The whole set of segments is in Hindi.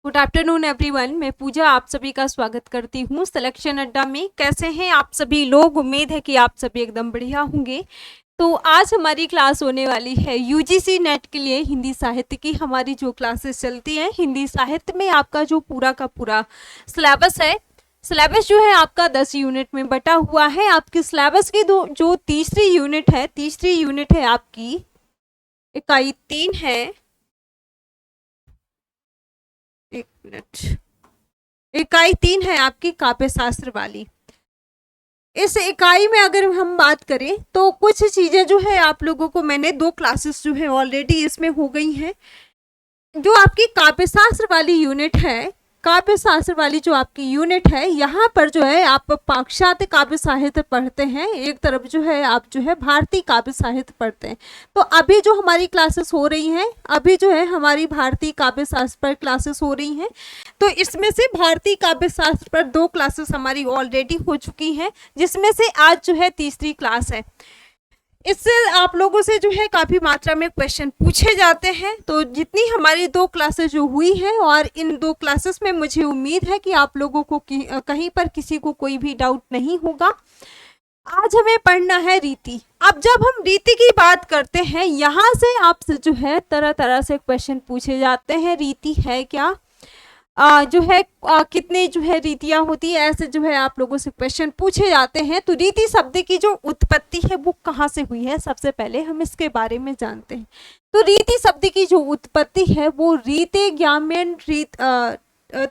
Good afternoon everyone. मैं पूजा आप सभी का स्वागत करती हूँ सिलेक्शन अड्डा में। कैसे हैं आप सभी लोग? उम्मीद है कि आप सभी एकदम बढ़िया होंगे। तो आज हमारी क्लास होने वाली है यूजीसी नेट के लिए हिंदी साहित्य की। हमारी जो क्लासेस चलती हैं हिंदी साहित्य में, आपका जो पूरा का पूरा सिलेबस है, सिलेबस जो है आपका 10 यूनिट में बटा हुआ है। आपके सिलेबस की जो तीसरी यूनिट है आपकी इकाई 3 है। एक मिनट, इकाई 3 है आपकी काव्य शास्त्र वाली। इस इकाई में अगर हम बात करें तो कुछ चीजें जो है आप लोगों को मैंने 2 क्लासेस जो है ऑलरेडी इसमें हो गई हैं। जो आपकी काव्य शास्त्र वाली यूनिट है, काव्य शास्त्र वाली जो आपकी यूनिट है, यहाँ पर जो है आप पाश्चात्य काव्य साहित्य पढ़ते हैं, एक तरफ जो है आप जो है भारतीय काव्य साहित्य पढ़ते हैं। तो अभी जो हमारी क्लासेस हो रही हैं, अभी जो है हमारी भारतीय काव्य शास्त्र पर क्लासेस हो रही हैं। तो इसमें से भारतीय काव्य शास्त्र पर 2 क्लासेस हमारी ऑलरेडी हो चुकी हैं, जिसमें से आज जो है तीसरी क्लास है। इससे आप लोगों से जो है काफ़ी मात्रा में क्वेश्चन पूछे जाते हैं। तो जितनी हमारी 2 क्लासेस जो हुई हैं, और इन 2 क्लासेस में मुझे उम्मीद है कि आप लोगों को कहीं पर किसी को कोई भी डाउट नहीं होगा। आज हमें पढ़ना है रीति। अब जब हम रीति की बात करते हैं, यहाँ से आपसे जो है तरह तरह से क्वेश्चन पूछे जाते हैं। रीति है क्या, जो है कितने जो है रीतियां होती है, ऐसे जो है आप लोगों से क्वेश्चन पूछे जाते हैं। तो रीति शब्द की जो उत्पत्ति है वो कहाँ से हुई है, सबसे पहले हम इसके बारे में जानते हैं। तो रीति शब्द की जो उत्पत्ति है वो रीते ज्ञामेन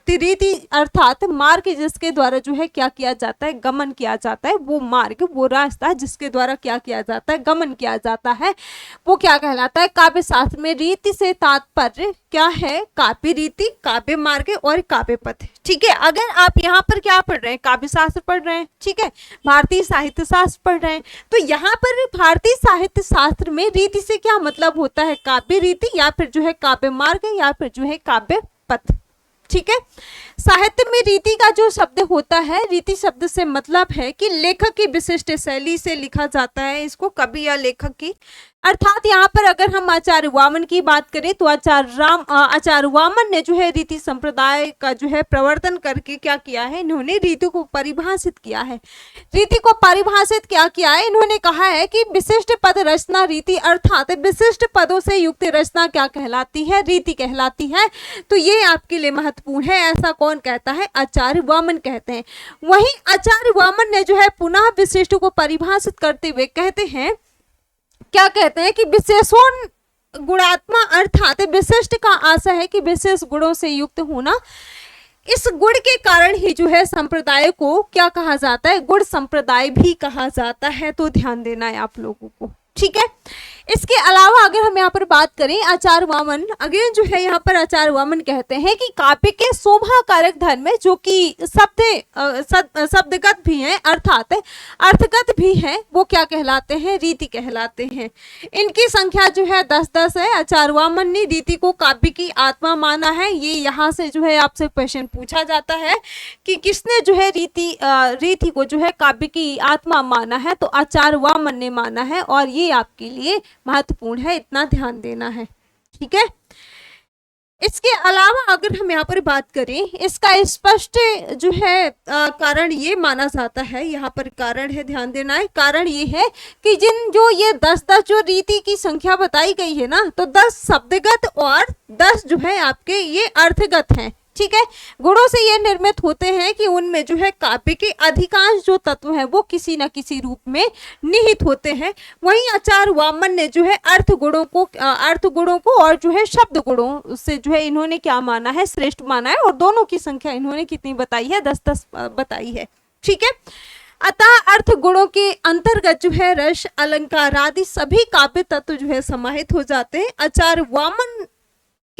रीति अर्थात मार्ग जिसके द्वारा जो है क्या किया जाता है, गमन किया जाता है। वो मार्ग, वो रास्ता जिसके द्वारा क्या किया जाता है, गमन किया जाता है, वो क्या कहलाता है? काव्य शास्त्र में रीति से तात्पर्य क्या है? काव्य रीति, काव्य मार्ग और काव्य पथ। ठीक है, अगर आप यहाँ पर क्या पढ़ रहे हैं, काव्य शास्त्र पढ़ रहे हैं, ठीक है, भारतीय साहित्य शास्त्र पढ़ रहे हैं, तो यहाँ पर भारतीय साहित्य शास्त्र में रीति से क्या मतलब होता है? काव्य रीति, या फिर जो है काव्य मार्ग, या फिर जो है काव्य पथ। ठीक है, साहित्य में रीति का जो शब्द होता है, रीति शब्द से मतलब है कि लेखक की विशिष्ट शैली से लिखा जाता है इसको, कवि या लेखक की। अर्थात यहाँ पर अगर हम आचार्य वामन की बात करें तो आचार्य वामन ने जो है रीति संप्रदाय का जो है प्रवर्तन करके क्या किया है, इन्होंने रीति को परिभाषित किया है। रीति को परिभाषित क्या किया है, इन्होंने कहा है कि विशिष्ट पद रचना रीति, अर्थात विशिष्ट पदों से युक्त रचना क्या कहलाती है? रीति कहलाती है। तो ये आपके लिए महत्वपूर्ण है। ऐसा कौन कहता है? आचार्य वामन कहते हैं। वहीं आचार्य वामन ने जो है पुनः विशिष्ट को परिभाषित करते हुए कहते हैं, क्या कहते हैं कि विशेषण गुणात्मा, अर्थात विशिष्ट का आशय है कि विशेष गुणों से युक्त होना। इस गुण के कारण ही जो है संप्रदाय को क्या कहा जाता है? गुण संप्रदाय भी कहा जाता है। तो ध्यान देना है आप लोगों को, ठीक है। इसके अलावा अगर हम यहाँ पर बात करें, आचार्य वामन अगेन जो है यहाँ पर आचार्य वामन कहते हैं कि काव्य के शोभा कारक धर्म में, जो कि शब्दगत भी हैं अर्थात अर्थगत भी हैं, वो क्या कहलाते हैं? रीति कहलाते हैं। इनकी संख्या जो है 10-10 है। आचार्य वामन ने रीति को काव्य की आत्मा माना है। ये यहाँ से जो है आपसे क्वेश्चन पूछा जाता है कि किसने जो है रीति को जो है काव्य की आत्मा माना है, तो आचार्य वामन ने माना है। और ये आपके लिए महत्वपूर्ण है, इतना ध्यान देना है, ठीक है। इसके अलावा अगर हम यहाँ पर बात करें, इसका स्पष्ट जो है कारण ये माना जाता है, यहाँ पर कारण है, ध्यान देना है। कारण ये है कि ये 10-10 जो रीति की संख्या बताई गई है ना, तो 10 शब्दगत और 10 जो है आपके ये अर्थगत हैं, ठीक है। गुणों से ये निर्मित होते हैं कि उनमें जो है काव्य के अधिकांश जो तत्व हैं वो किसी न किसी रूप में निहित होते हैं। वहीं आचार्य वामन ने जो है अर्थ गुणों को और जो है शब्द गुणों से जो है इन्होंने क्या माना है? श्रेष्ठ माना है। और दोनों की संख्या इन्होंने कितनी बताई है? 10-10 बताई है, ठीक है। अतः अर्थ गुणों के अंतर्गत जो है रस, अलंकार आदि सभी काव्य तत्व जो है समाहित हो जाते हैं। आचार्य वामन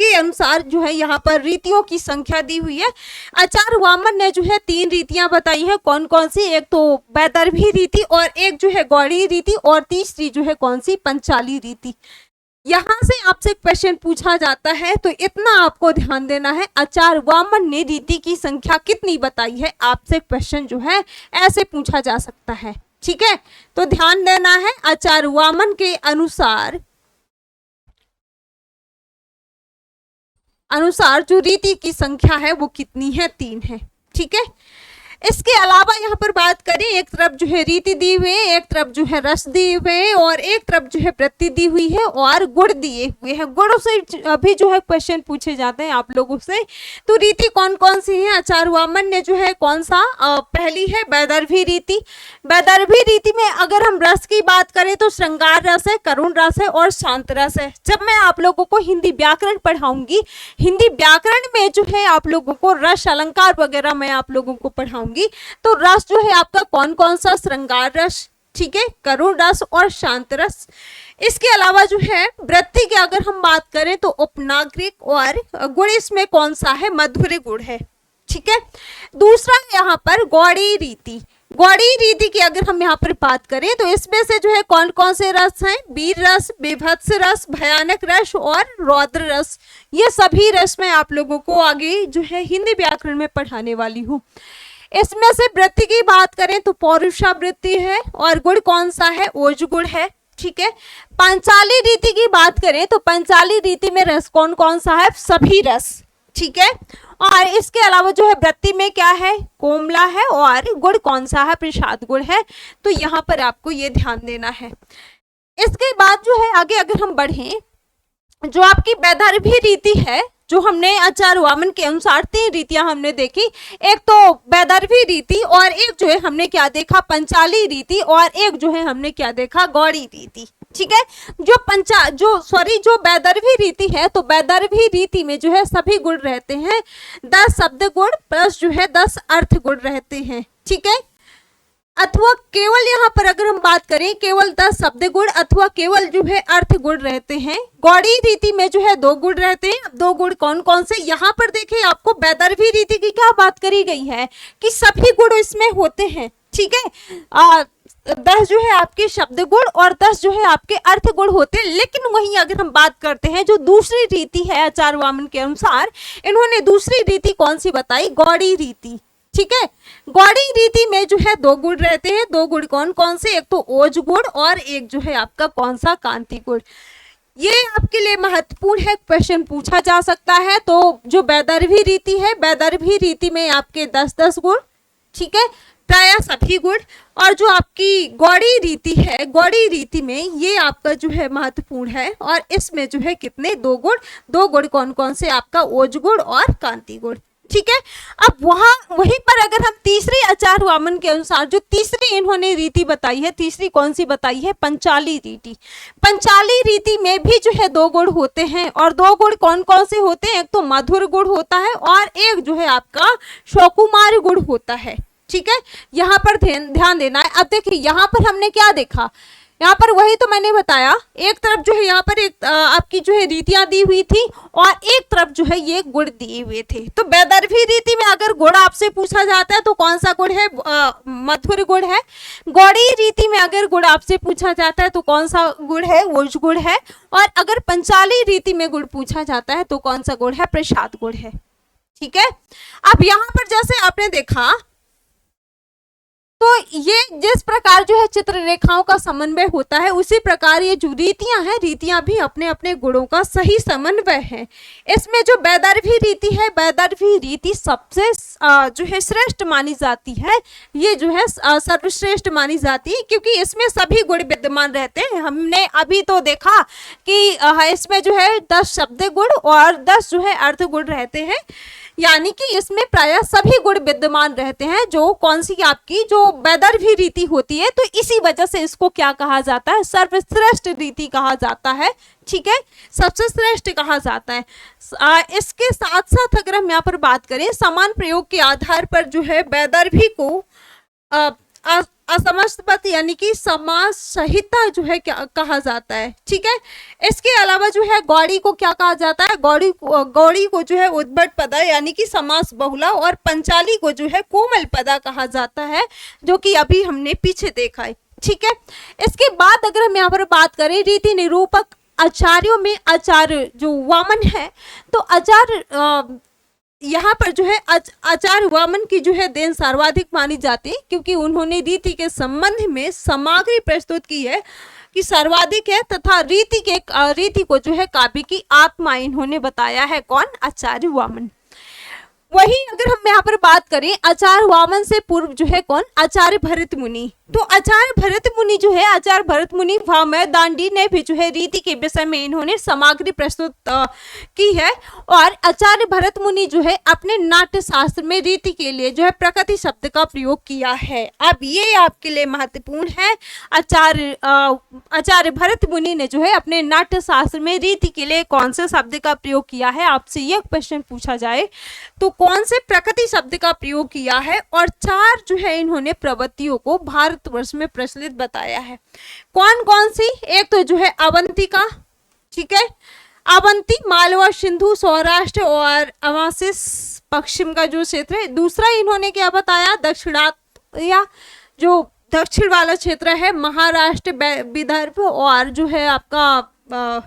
के अनुसार जो है यहाँ पर रीतियों की संख्या दी हुई है। आचार्य वामन ने जो है 3 रीतियां बताई हैं। कौन कौन सी? एक तो वैदर्भी रीति, और एक जो है गौड़ी रीति, और तीसरी जो है कौन सी? पंचाली रीति। यहाँ से आपसे क्वेश्चन पूछा जाता है, तो इतना आपको ध्यान देना है। आचार्य वामन ने रीति की संख्या कितनी बताई है? आपसे क्वेश्चन जो है ऐसे पूछा जा सकता है, ठीक है। तो ध्यान देना है, आचार्य वामन के अनुसार अनुसार जो रीति की संख्या है वो कितनी है, 3 है। ठीक है, इसके अलावा यहाँ पर बात करें, एक तरफ जो है रीति दी हुई है, एक तरफ जो है रस दिए हुए हैं, और एक तरफ जो है वृत्ति दी हुई है और गुण दिए हुए हैं। गुणों से अभी जो है क्वेश्चन पूछे जाते हैं आप लोगों से। तो रीति कौन कौन सी है? आचार्य वामन ने जो है कौन सा पहली है वैदर्भी रीति। वैदर्भी रीति में अगर हम रस की बात करें तो श्रृंगार रस है, करुण रस है और शांत रस है। जब मैं आप लोगों को हिंदी व्याकरण पढ़ाऊंगी, हिंदी व्याकरण में जो है आप लोगों को रस अलंकार वगैरह मैं आप लोगों को पढ़ाऊंगी, तो रस जो है आपका कौन कौन सा? श्रृंगार रस, ठीक है, करुण रस और शांत रस। इसके अलावा जो है वृत्ति की अगर हम बात करें तो उपनागरिक, और गुण इसमें कौन सा है? मधुर गुण है। ठीक है, दूसरा यहाँ पर गौड़ी रीति। गौड़ी रीति की अगर हम यहाँ पर बात करें तो इसमें से जो है कौन कौन से रस हैं? वीर रस, बीभत्स रस, भयानक रस और रौद्र रस। ये सभी रस मैं आप लोगों को आगे जो है हिंदी व्याकरण में पढ़ाने वाली हूँ। इसमें से वृत्ति की बात करें तो पौरुषावृत्ति है, और गुण कौन सा है? ओज गुण है। ठीक है, पंचाली रीति की बात करें तो पंचाली रीति में रस कौन कौन सा है? सभी रस। ठीक है, और इसके अलावा जो है वृत्ति में क्या है? कोमला है, और गुण कौन सा है? प्रसाद गुण है। तो यहाँ पर आपको ये ध्यान देना है। इसके बाद जो है आगे अगर हम बढ़ें, जो आपकी वैदर्भी रीति है, जो हमने आचार्य वामन के अनुसार 3 रीतियां हमने देखी। एक तो वैदर्भी रीति, और एक जो है हमने क्या देखा? पंचाली रीति, और एक जो है हमने क्या देखा? गौड़ी रीति। ठीक है, जो वैदर्भी रीति है, तो वैदर्भी रीति में जो है सभी गुण रहते हैं, 10 शब्द गुण प्लस जो है 10 अर्थ गुण रहते हैं। ठीक है, अथवा केवल यहाँ पर अगर हम बात करें केवल 10 शब्द गुण अथवा केवल जो है अर्थ गुण रहते हैं। गौड़ी रीति में जो है 2 गुण रहते हैं। 2 गुण कौन कौन से? यहाँ पर देखिए आपको वैदर्भी रीति की क्या बात करी गई है कि सभी गुण इसमें होते हैं। ठीक है, 10 जो है आपके शब्द गुण और 10 जो है आपके अर्थ गुण होते हैं। लेकिन वहीं अगर हम बात करते हैं जो दूसरी रीति है आचार्य वामन के अनुसार, इन्होंने दूसरी रीति कौन सी बताई? गौड़ी रीति। ठीक है, गौड़ी रीति में जो है 2 गुण रहते हैं। 2 गुण कौन कौन से? एक तो ओज गुण और एक जो है आपका कौन सा? कांति गुण। ये आपके लिए महत्वपूर्ण है, क्वेश्चन पूछा जा सकता है। तो जो वैदर्भी रीति है, वैदर्भी रीति में आपके 10-10 गुण, ठीक है, प्राय सभी गुण। और जो आपकी गौड़ी रीति है, गौड़ी रीति में ये आपका जो है महत्वपूर्ण है, और इसमें जो है कितने? 2 गुण। 2 गुण कौन कौन से? आपका ओज गुण और कांति गुण। ठीक है, अब वहीं पर अगर हम तीसरी आचार्य वामन के अनुसार जो तीसरी इन्होंने रीति बताई है, तीसरी कौन सी बताई है? पंचाली रीति। पंचाली रीति में भी जो है 2 गुण होते हैं, और 2 गुण कौन कौन से होते हैं? एक तो मधुर गुण होता है, और एक जो है आपका सकुमार गुण होता है। ठीक है, यहाँ पर ध्यान देना है। अब देखिए यहाँ पर हमने क्या देखा? यहाँ पर वही तो मैंने बताया, एक तरफ जो है यहाँ पर एक आपकी जो है रीतियां दी हुई थी, और एक तरफ जो है ये गुण दिए हुए थे। तो वैदर्भी रीति में अगर गुण आपसे पूछा जाता है तो कौन सा गुण है? मधुर गुण है। गौड़ी रीति में अगर गुण आपसे पूछा जाता है तो कौन सा गुण है? ओज गुण है। और अगर पंचाली रीति में गुण पूछा जाता है तो कौन सा गुण है? प्रसाद गुण है। ठीक है, अब यहाँ पर जैसे आपने देखा, तो ये जिस प्रकार जो है चित्र रेखाओं का समन्वय होता है, उसी प्रकार ये जो रीतियां हैं, रीतियां भी अपने अपने गुणों का सही समन्वय है। इसमें जो वैदर्भी रीति है, वैदर्भी रीति सबसे जो है श्रेष्ठ मानी जाती है। ये जो है सर्वश्रेष्ठ मानी जाती है, क्योंकि इसमें सभी गुण विद्यमान रहते हैं। हमने अभी तो देखा कि इसमें जो है 10 शब्द गुण और 10 जो है अर्थ गुण रहते हैं, यानी कि इसमें प्रायः सभी गुण विद्यमान रहते हैं। जो कौन सी आपकी जो वैदर्भी रीति होती है, तो इसी वजह से इसको क्या कहा जाता है? सर्वश्रेष्ठ रीति कहा जाता है। ठीक है, सबसे श्रेष्ठ कहा जाता है। इसके साथ साथ अगर हम यहाँ पर बात करें, समान प्रयोग के आधार पर जो है वैदर्भी को असमस्त यानी कि समास संहिता जो है क्या कहा जाता है। ठीक है, इसके अलावा जो है गौड़ी को क्या कहा जाता है? गौड़ी को जो है उद्भट पदा यानी कि समास बहुला, और पंचाली को जो है कोमल पदा कहा जाता है, जो कि अभी हमने पीछे देखा है। ठीक है, इसके बाद अगर हम यहाँ पर बात करें रीति निरूपक आचार्यों में आचार्य जो वामन है, तो आचार्य यहाँ पर जो है आचार्य वामन की जो है देन सर्वाधिक मानी जाती है, क्योंकि उन्होंने रीति के संबंध में सामग्री प्रस्तुत की है। कि सर्वाधिक है, तथा रीति को जो है काव्य की आत्मा इन्होंने बताया है। कौन? आचार्य वामन। वही अगर हम यहाँ पर बात करें आचार्य वामन से पूर्व जो है कौन? आचार्य भरत मुनि। तो आचार्य भरत मुनि जो है, आचार्य भरत मुनि भामह दांडी ने भी जो है रीति के विषय में इन्होंने सामग्री प्रस्तुत की है। और आचार्य भरत मुनि जो है अपने नाट्य शास्त्र में रीति के लिए जो है प्रकृति शब्द का प्रयोग किया है। अब ये आपके लिए महत्वपूर्ण है। आचार्य भरत मुनि ने जो है अपने नाट्य शास्त्र में रीति के लिए कौन से शब्द का प्रयोग किया है? आपसे यह क्वेश्चन पूछा जाए तो कौन से प्रकृति शब्द का प्रयोग किया है? और 4 जो है इन्होंने प्रवृत्तियों को भारतवर्ष में प्रचलित बताया है। कौन कौन सी? एक तो जो है अवंतिका, ठीक है, अवंती मालवा सिंधु सौराष्ट्र और अवासिस पश्चिम का जो क्षेत्र है। दूसरा इन्होंने क्या बताया? दक्षिणात्य, जो दक्षिण वाला क्षेत्र है, महाराष्ट्र विदर्भ और जो है आपका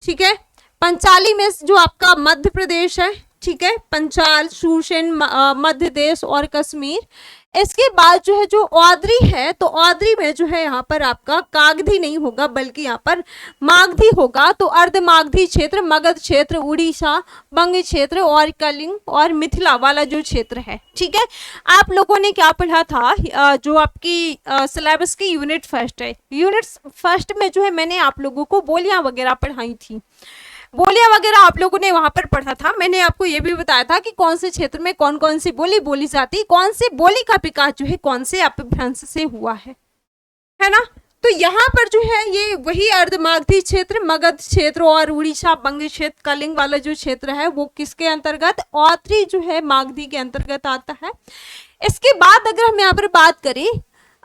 ठीक है पंचाली में जो आपका मध्य प्रदेश है, ठीक है, पंचाल, शूशन, मध्य देश और कश्मीर। इसके बाद जो है जो औद्री है, तो औद्री में जो है यहाँ पर आपका कागधी नहीं होगा बल्कि यहाँ पर मागधी होगा। तो अर्धमागधी क्षेत्र, मगध क्षेत्र, उड़ीसा, बंग क्षेत्र और कलिंग और मिथिला वाला जो क्षेत्र है, ठीक है। आप लोगों ने क्या पढ़ा था? जो आपकी सिलेबस की यूनिट फर्स्ट है, यूनिट फर्स्ट में जो है मैंने आप लोगों को बोलियां वगैरह पढ़ाई थी। बोलियां वगैरह आप लोगों ने वहां पर पढ़ा था। मैंने आपको ये भी बताया था कि कौन से क्षेत्र में कौन कौन सी बोली बोली जाती, कौन सी बोली का विकास जो है कौन से अपभ्रंश से हुआ है ना। तो यहाँ पर जो है ये वही अर्धमागधी क्षेत्र, मगध क्षेत्र और उड़ीसा, बंग क्षेत्र, कलिंग वाला जो क्षेत्र है वो किसके अंतर्गत? औद्री जो है मागधी के अंतर्गत आता है। इसके बाद अगर हम यहाँ पर बात करें,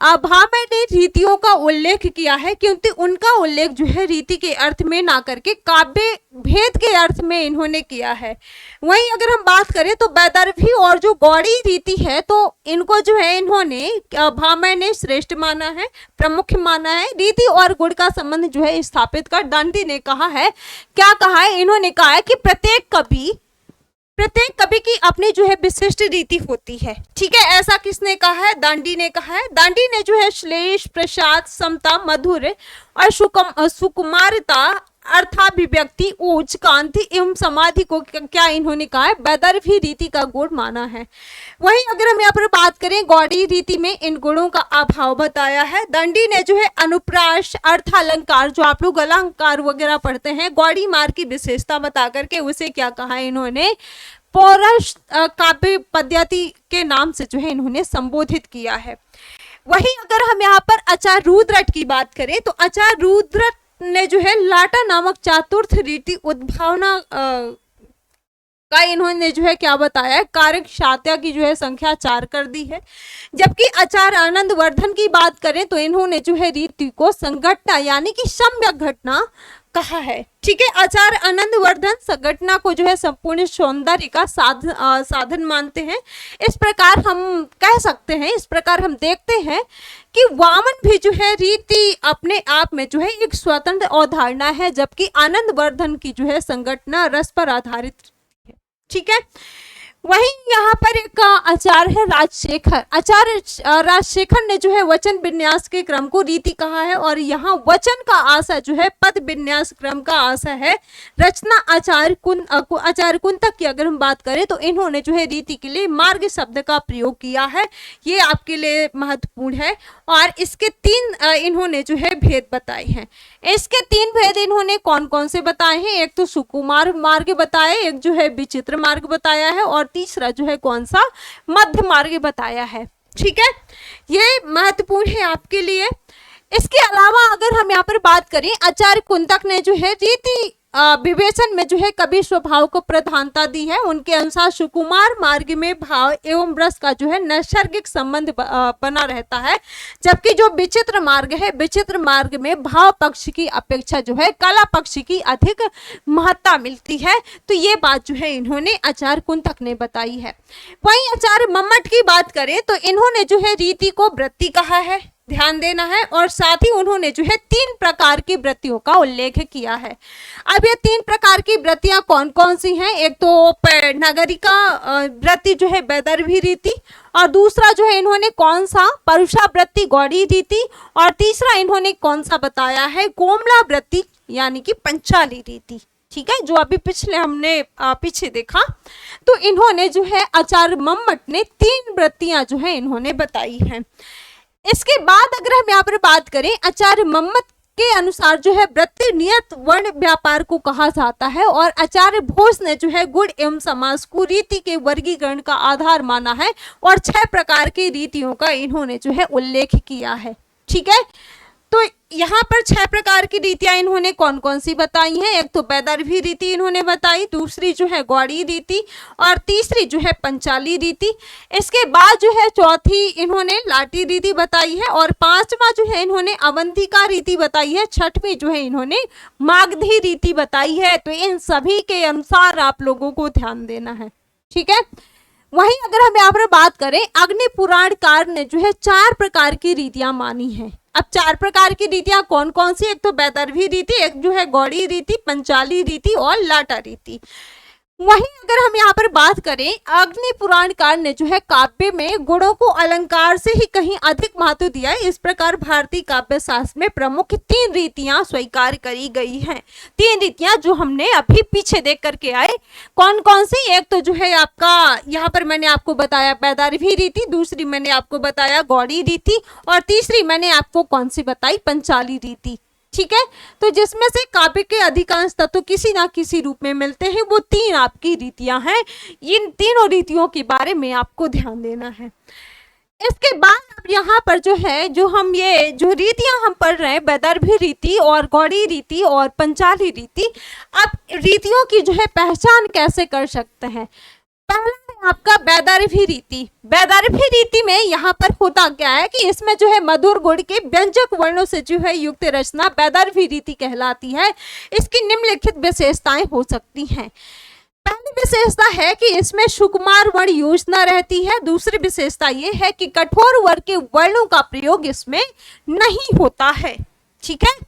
भामह ने रीतियों का उल्लेख किया है, क्योंकि उनका उल्लेख जो है रीति के अर्थ में ना करके काव्य भेद के अर्थ में इन्होंने किया है। वहीं अगर हम बात करें तो वैदर्भी और जो गौड़ी रीति है, तो इनको जो है इन्होंने भामह ने श्रेष्ठ माना है, प्रमुख माना है। रीति और गुण का संबंध जो है स्थापित कर दांडी ने कहा है, क्या कहा है? इन्होंने कहा है कि प्रत्येक कवि की अपनी जो है विशिष्ट रीति होती है, ठीक है। ऐसा किसने कहा है? दांडी ने कहा है। दांडी ने जो है श्लेष, प्रसाद, समता, मधुर और सुकुमारता, अर्थाभिव्यक्ति, ऊंच, कांति एवं समाधि को क्या इन्होंने कहा है? वैदर्भी रीति का गुण माना है। वहीं अगर हम यहाँ पर बात करें गौड़ी रीति में इन गुणों का अभाव बताया है। दांडी ने जो है अनुप्रास, अर्थालंकार, जो आप लोग अलंकार वगैरह पढ़ते हैं, गौड़ी मार्ग की विशेषता बता करके उसे क्या कहा है? इन्होंने पौरुष काव्य पद्धति के नाम से जो है इन्होंने संबोधित किया है। वहीं अगर हम यहाँ पर आचार्य रुद्रट की बात करें तो आचार्य रुद्रट ने जो है लाटा नामक चतुर्थ रीति उद्भावना का इन्होंने जो है क्या बताया है? कारक शात्या की जो है संख्या 4 कर दी है। जबकि आचार्य आनंद वर्धन की बात करें तो इन्होंने जो है रीति को संघटना यानी कि सम्यक घटना कहा है, ठीक है। आचार्य आनंद वर्धन संघटना को जो है संपूर्ण सौंदर्य का साधन मानते हैं। इस प्रकार हम कह सकते हैं, इस प्रकार हम देखते हैं कि वामन भी जो है रीति अपने आप में जो है एक स्वतंत्र अवधारणा है, जबकि आनंद वर्धन की जो है संघटना रस पर आधारित है, ठीक है। वहीं यहाँ पर एक आचार्य है राजशेखर। आचार्य राजशेखर ने जो है वचन विन्यास के क्रम को रीति कहा है, और यहाँ वचन का आशय जो है पद विन्यास क्रम का आशय है। रचना आचार्य कुंतक की अगर हम बात करें तो इन्होंने जो है रीति के लिए मार्ग शब्द का प्रयोग किया है। ये आपके लिए महत्वपूर्ण है। और इसके 3 इन्होंने जो है भेद बताए हैं। इसके 3 भेद इन्होंने कौन कौन से बताए हैं? एक तो सुकुमार मार्ग बताया, एक जो है विचित्र मार्ग बताया है, और तीसरा जो है कौन सा? मध्य मार्ग बताया है, ठीक है। ये महत्वपूर्ण है आपके लिए। इसके अलावा अगर हम यहाँ पर बात करें, आचार्य कुंतक ने जो है रीति विवेचन में जो है कवि स्वभाव को प्रधानता दी है। उनके अनुसार सुकुमार मार्ग में भाव एवं रस का जो है नैसर्गिक संबंध बना रहता है, जबकि जो विचित्र मार्ग है, विचित्र मार्ग में भाव पक्ष की अपेक्षा जो है कला पक्ष की अधिक महत्ता मिलती है। तो ये बात जो है इन्होंने आचार्य कुंतक ने बताई है। वहीं आचार्य मम्मट की बात करें तो इन्होंने जो है रीति को वृत्ति कहा है, ध्यान देना है। और साथ ही उन्होंने जो है 3 प्रकार की वृत्तियों का उल्लेख किया है। अब ये 3 प्रकार की वृत्तियां कौन कौन सी हैं? एक तो नगरिका वृत्ति जो है वैदर्भी रीति, और दूसरा जो है इन्होंने कौन सा परुषा वृत्ति गौड़ी रीति, और तीसरा इन्होंने कौन सा बताया है कोमला वृत्ति यानी कि पंचाली रीति। ठीक है, जो अभी पिछले हमने पीछे देखा। तो इन्होंने जो है आचार्य मम्मट ने 3 वृत्तियां जो है इन्होंने बताई हैं। इसके बाद अगर हम यहाँ पर बात करें, आचार्य मम्मट के अनुसार जो है वृत्ति नियत वर्ण व्यापार को कहा जाता है, और आचार्य घोष ने जो है गुण एवं समास को रीति के वर्गीकरण का आधार माना है, और 6 प्रकार की रीतियों का इन्होंने जो है उल्लेख किया है। ठीक है, तो यहाँ पर 6 प्रकार की रीतियां इन्होंने कौन कौन सी बताई हैं? एक तो वैदर्भी रीति इन्होंने बताई, दूसरी जो है गौड़ी रीति, और तीसरी जो है पंचाली रीति। इसके बाद जो है चौथी इन्होंने लाटी रीति बताई है, और 5वां जो है इन्होंने अवंतिका रीति बताई है, 6वीं जो है इन्होंने मागधी रीति बताई है। तो इन सभी के अनुसार आप लोगों को ध्यान देना है। ठीक है, वहीं अगर हम यहाँ पर बात करें, अग्नि पुराणकार ने जो है 4 प्रकार की रीतियां मानी हैं। अब 4 प्रकार की रीतियां कौन कौन सी? एक तो वैदर्भी रीति, एक जो है गौड़ी रीति, पंचाली रीति और लाटा रीति। वहीं अगर हम यहाँ पर बात करें, अग्नि पुराणकार ने जो है काव्य में गुणों को अलंकार से ही कहीं अधिक महत्व दिया है। इस प्रकार भारतीय काव्य शास्त्र में प्रमुख 3 रीतियां स्वीकार करी गई हैं। 3 रीतियां जो हमने अभी पीछे देख करके आए, कौन कौन सी? एक तो जो है आपका यहाँ पर मैंने आपको बताया वैदर्भी रीति, दूसरी मैंने आपको बताया गौड़ी रीति, और तीसरी मैंने आपको कौन सी बताई? पंचाली रीति। ठीक है, तो जिसमें से काव्य के अधिकांश तत्व किसी ना किसी रूप में मिलते हैं, वो 3 आपकी रीतियां हैं। इन तीनों रीतियों के बारे में आपको ध्यान देना है। इसके बाद अब यहाँ पर जो है जो रीतियां हम पढ़ रहे हैं, वैदर्भी रीति और गौड़ी रीति और पंचाली रीति, अब रीतियों की जो है पहचान कैसे कर सकते हैं? पहला है आपका वैदर्भी रीति। वैदर्भी रीति में यहाँ पर होता क्या है कि इसमें जो है मधुर गुण के व्यंजक वर्णों से जो है युक्त रचना वैदर्भी रीति कहलाती है। इसकी निम्नलिखित विशेषताएं हो सकती हैं। पहली विशेषता है कि इसमें सुकुमार वर्ण योजना रहती है। दूसरी विशेषता ये है कि कठोर वर्ग के वर्णों का प्रयोग इसमें नहीं होता है। ठीक है,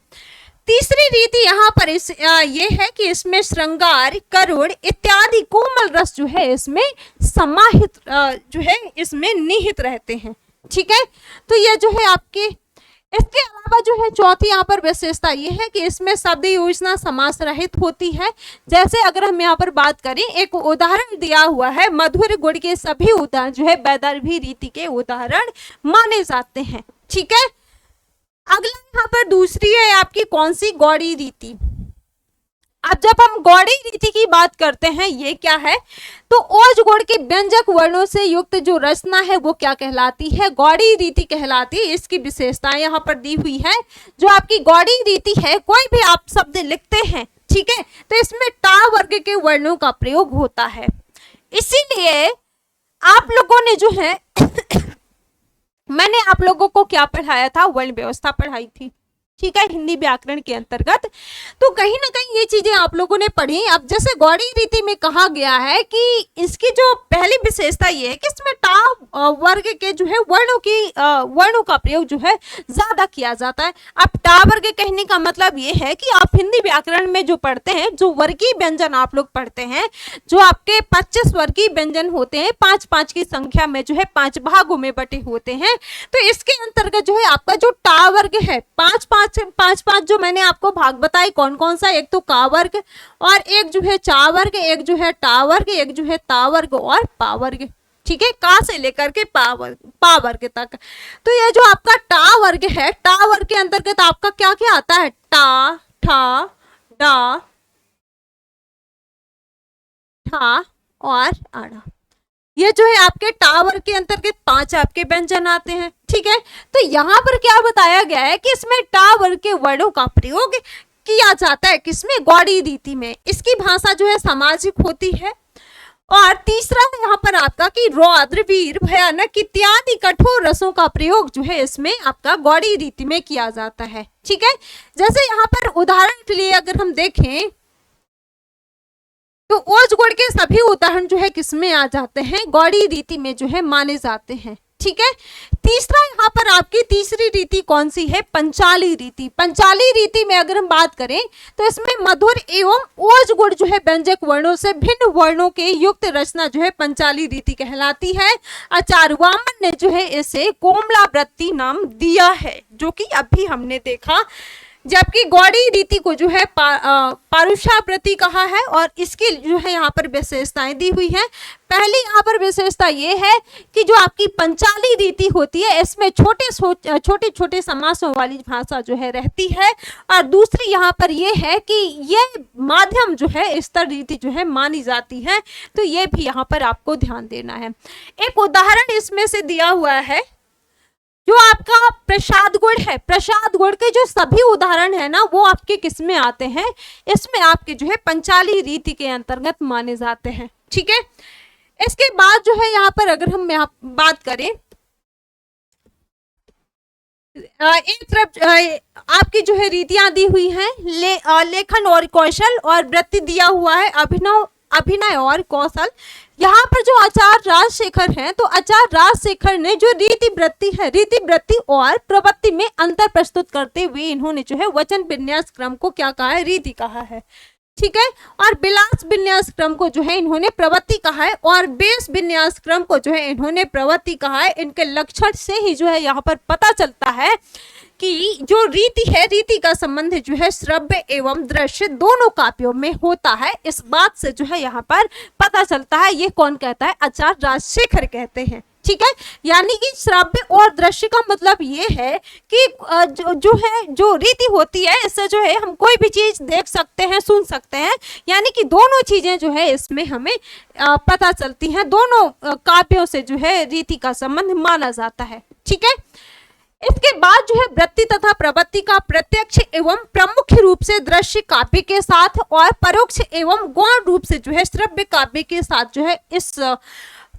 तीसरी रीति यहाँ पर ये है कि इसमें श्रृंगार, करुण इत्यादि कोमल रस जो है इसमें समाहित जो है इसमें निहित रहते हैं। ठीक है, तो ये जो है आपके, इसके अलावा जो है चौथी यहाँ पर विशेषता ये है कि इसमें शब्द योजना समास रहित होती है। जैसे अगर हम यहाँ पर बात करें, एक उदाहरण दिया हुआ है, मधुर गुण के सभी उदाहरण जो है वैदर्भी रीति के उदाहरण माने जाते हैं। ठीक है, अगला यहाँ पर दूसरी है आपकी कौन सी? गौड़ी रीति। अब जब हम गौड़ी रीति की बात करते हैं, ये क्या है? तो ओज गुण के व्यंजक वर्णों से युक्त जो रचना है वो क्या कहलाती है? गौड़ी रीति कहलाती है। इसकी विशेषताएं यहाँ पर दी हुई है। जो आपकी गौड़ी रीति है, कोई भी आप शब्द लिखते हैं, ठीक है, तो इसमें टा वर्ग के वर्णों का प्रयोग होता है। इसीलिए आप लोगों ने जो है मैंने आप लोगों को क्या पढ़ाया था? वर्ण व्यवस्था पढ़ाई थी। ठीक है, हिंदी व्याकरण के अंतर्गत। तो कहीं ना कहीं ये चीजें आप लोगों ने पढ़ी। अब जैसे गौड़ी रीति में कहा गया है कि इसकी जो पहली विशेषता ये है कि इसमें टा वर्ग के जो है वर्णों का प्रयोग जो है ज्यादा किया जाता है। अब टा वर्ग कहने का मतलब ये है कि आप हिंदी व्याकरण में जो पढ़ते हैं, जो वर्गीय व्यंजन आप लोग पढ़ते हैं, जो आपके 25 वर्गीय व्यंजन होते हैं, 5-5 की संख्या में जो है 5 भागों में बटे होते हैं। तो इसके अंतर्गत जो है आपका जो टा वर्ग है, 5-5 जो मैंने आपको भाग बताए कौन कौन सा? एक तो का वर्ग, और एक जो है चा वर्ग, एक जो है टा वर्ग, एक जो है ता वर्ग और पा वर्ग। ठीक है, का से लेकर के पा वर्ग तक। तो ये जो आपका टा वर्ग है, टा वर्ग के अंतर्गत आपका क्या क्या आता है? टा, ठा, डा, ठा और आड़ा। ये जो है आपके टावर के अंतर्गत 5 आपके व्यंजन आते हैं। ठीक है, तो यहाँ पर क्या बताया गया है कि इसमें टावर के वर्णों का प्रयोग किया जाता है। किसमें? गौड़ी रीति में। इसकी भाषा जो है सामाजिक होती है। और तीसरा है यहाँ पर आपका कि रौद्र, वीर, भयानक इत्यादि कठोर रसों का प्रयोग जो है इसमें आपका गौड़ी रीति में किया जाता है। ठीक है, जैसे यहाँ पर उदाहरण के लिए अगर हम देखें तो ओज गुण के सभी उदाहरण जो है किसमें आ जाते हैं? गौड़ी रीति में जो है माने जाते हैं। ठीक है। तीसरा यहाँ पर आपकी तीसरी रीति कौन सी है? पंचाली रीति। पंचाली रीति में अगर हम बात करें तो इसमें मधुर एवं ओज गुण जो है व्यंजक वर्णों से भिन्न वर्णों के युक्त रचना जो है पंचाली रीति कहलाती है। आचार्य वामन ने जो है इसे कोमलावृत्ति नाम दिया है, जो कि अभी हमने देखा। जबकि गौड़ी रीति को जो है पारुषावृत्ति कहा है और इसकी जो है यहाँ पर विशेषताएं दी हुई हैं। पहली यहाँ पर विशेषता ये है कि जो आपकी पंचाली रीति होती है इसमें छोटे छोटे समासों वाली भाषा जो है रहती है। और दूसरी यहाँ पर ये है कि ये माध्यम जो है स्तर रीति जो है मानी जाती है, तो ये भी यहाँ पर आपको ध्यान देना है। एक उदाहरण इसमें से दिया हुआ है जो आपका प्रसाद गुण है। प्रसाद गुण के जो सभी उदाहरण है ना वो आपके किस में आते हैं? इसमें आपके जो है पंचाली रीति के अंतर्गत माने जाते हैं। ठीक है। इसके बाद जो है यहाँ पर अगर हम यहाँ बात करें, एक तरफ आपकी जो है रीतियां दी हुई हैं, लेखन और कौशल, और वृत्ति दिया हुआ है अभिनय और कौशल। यहाँ पर जो आचार्य राजशेखर हैं, तो आचार्य राजशेखर ने जो रीति वृत्ति और प्रवृत्ति में अंतर प्रस्तुत करते हुए इन्होंने जो है वचन विन्यास क्रम को क्या कहा है? रीति कहा है। ठीक है। और विलास विन्यास क्रम को जो है इन्होंने प्रवृत्ति कहा है और बेस विन्यास क्रम को जो है इन्होंने प्रवृत्ति कहा है। इनके लक्षण से ही जो है यहाँ पर पता चलता है कि जो रीति है, रीति का संबंध जो है श्रव्य एवं दृश्य दोनों काव्यों में होता है। इस बात से जो है यहाँ पर पता चलता है। ये कौन कहता है? आचार्य राजशेखर कहते हैं। ठीक है। यानी कि श्रव्य और दृश्य का मतलब ये है कि जो रीति होती है इससे जो है हम कोई भी चीज देख सकते हैं, सुन सकते हैं, यानी कि दोनों चीजें जो है इसमें हमें पता चलती हैं। दोनों काव्यों से जो है रीति का संबंध माना जाता है। ठीक है। इसके बाद जो है वृत्ति तथा प्रवृत्ति का प्रत्यक्ष एवं प्रमुख रूप से दृश्य काव्य के साथ और परोक्ष एवं गौण रूप से जो है श्रव्य काव्य के साथ जो है इस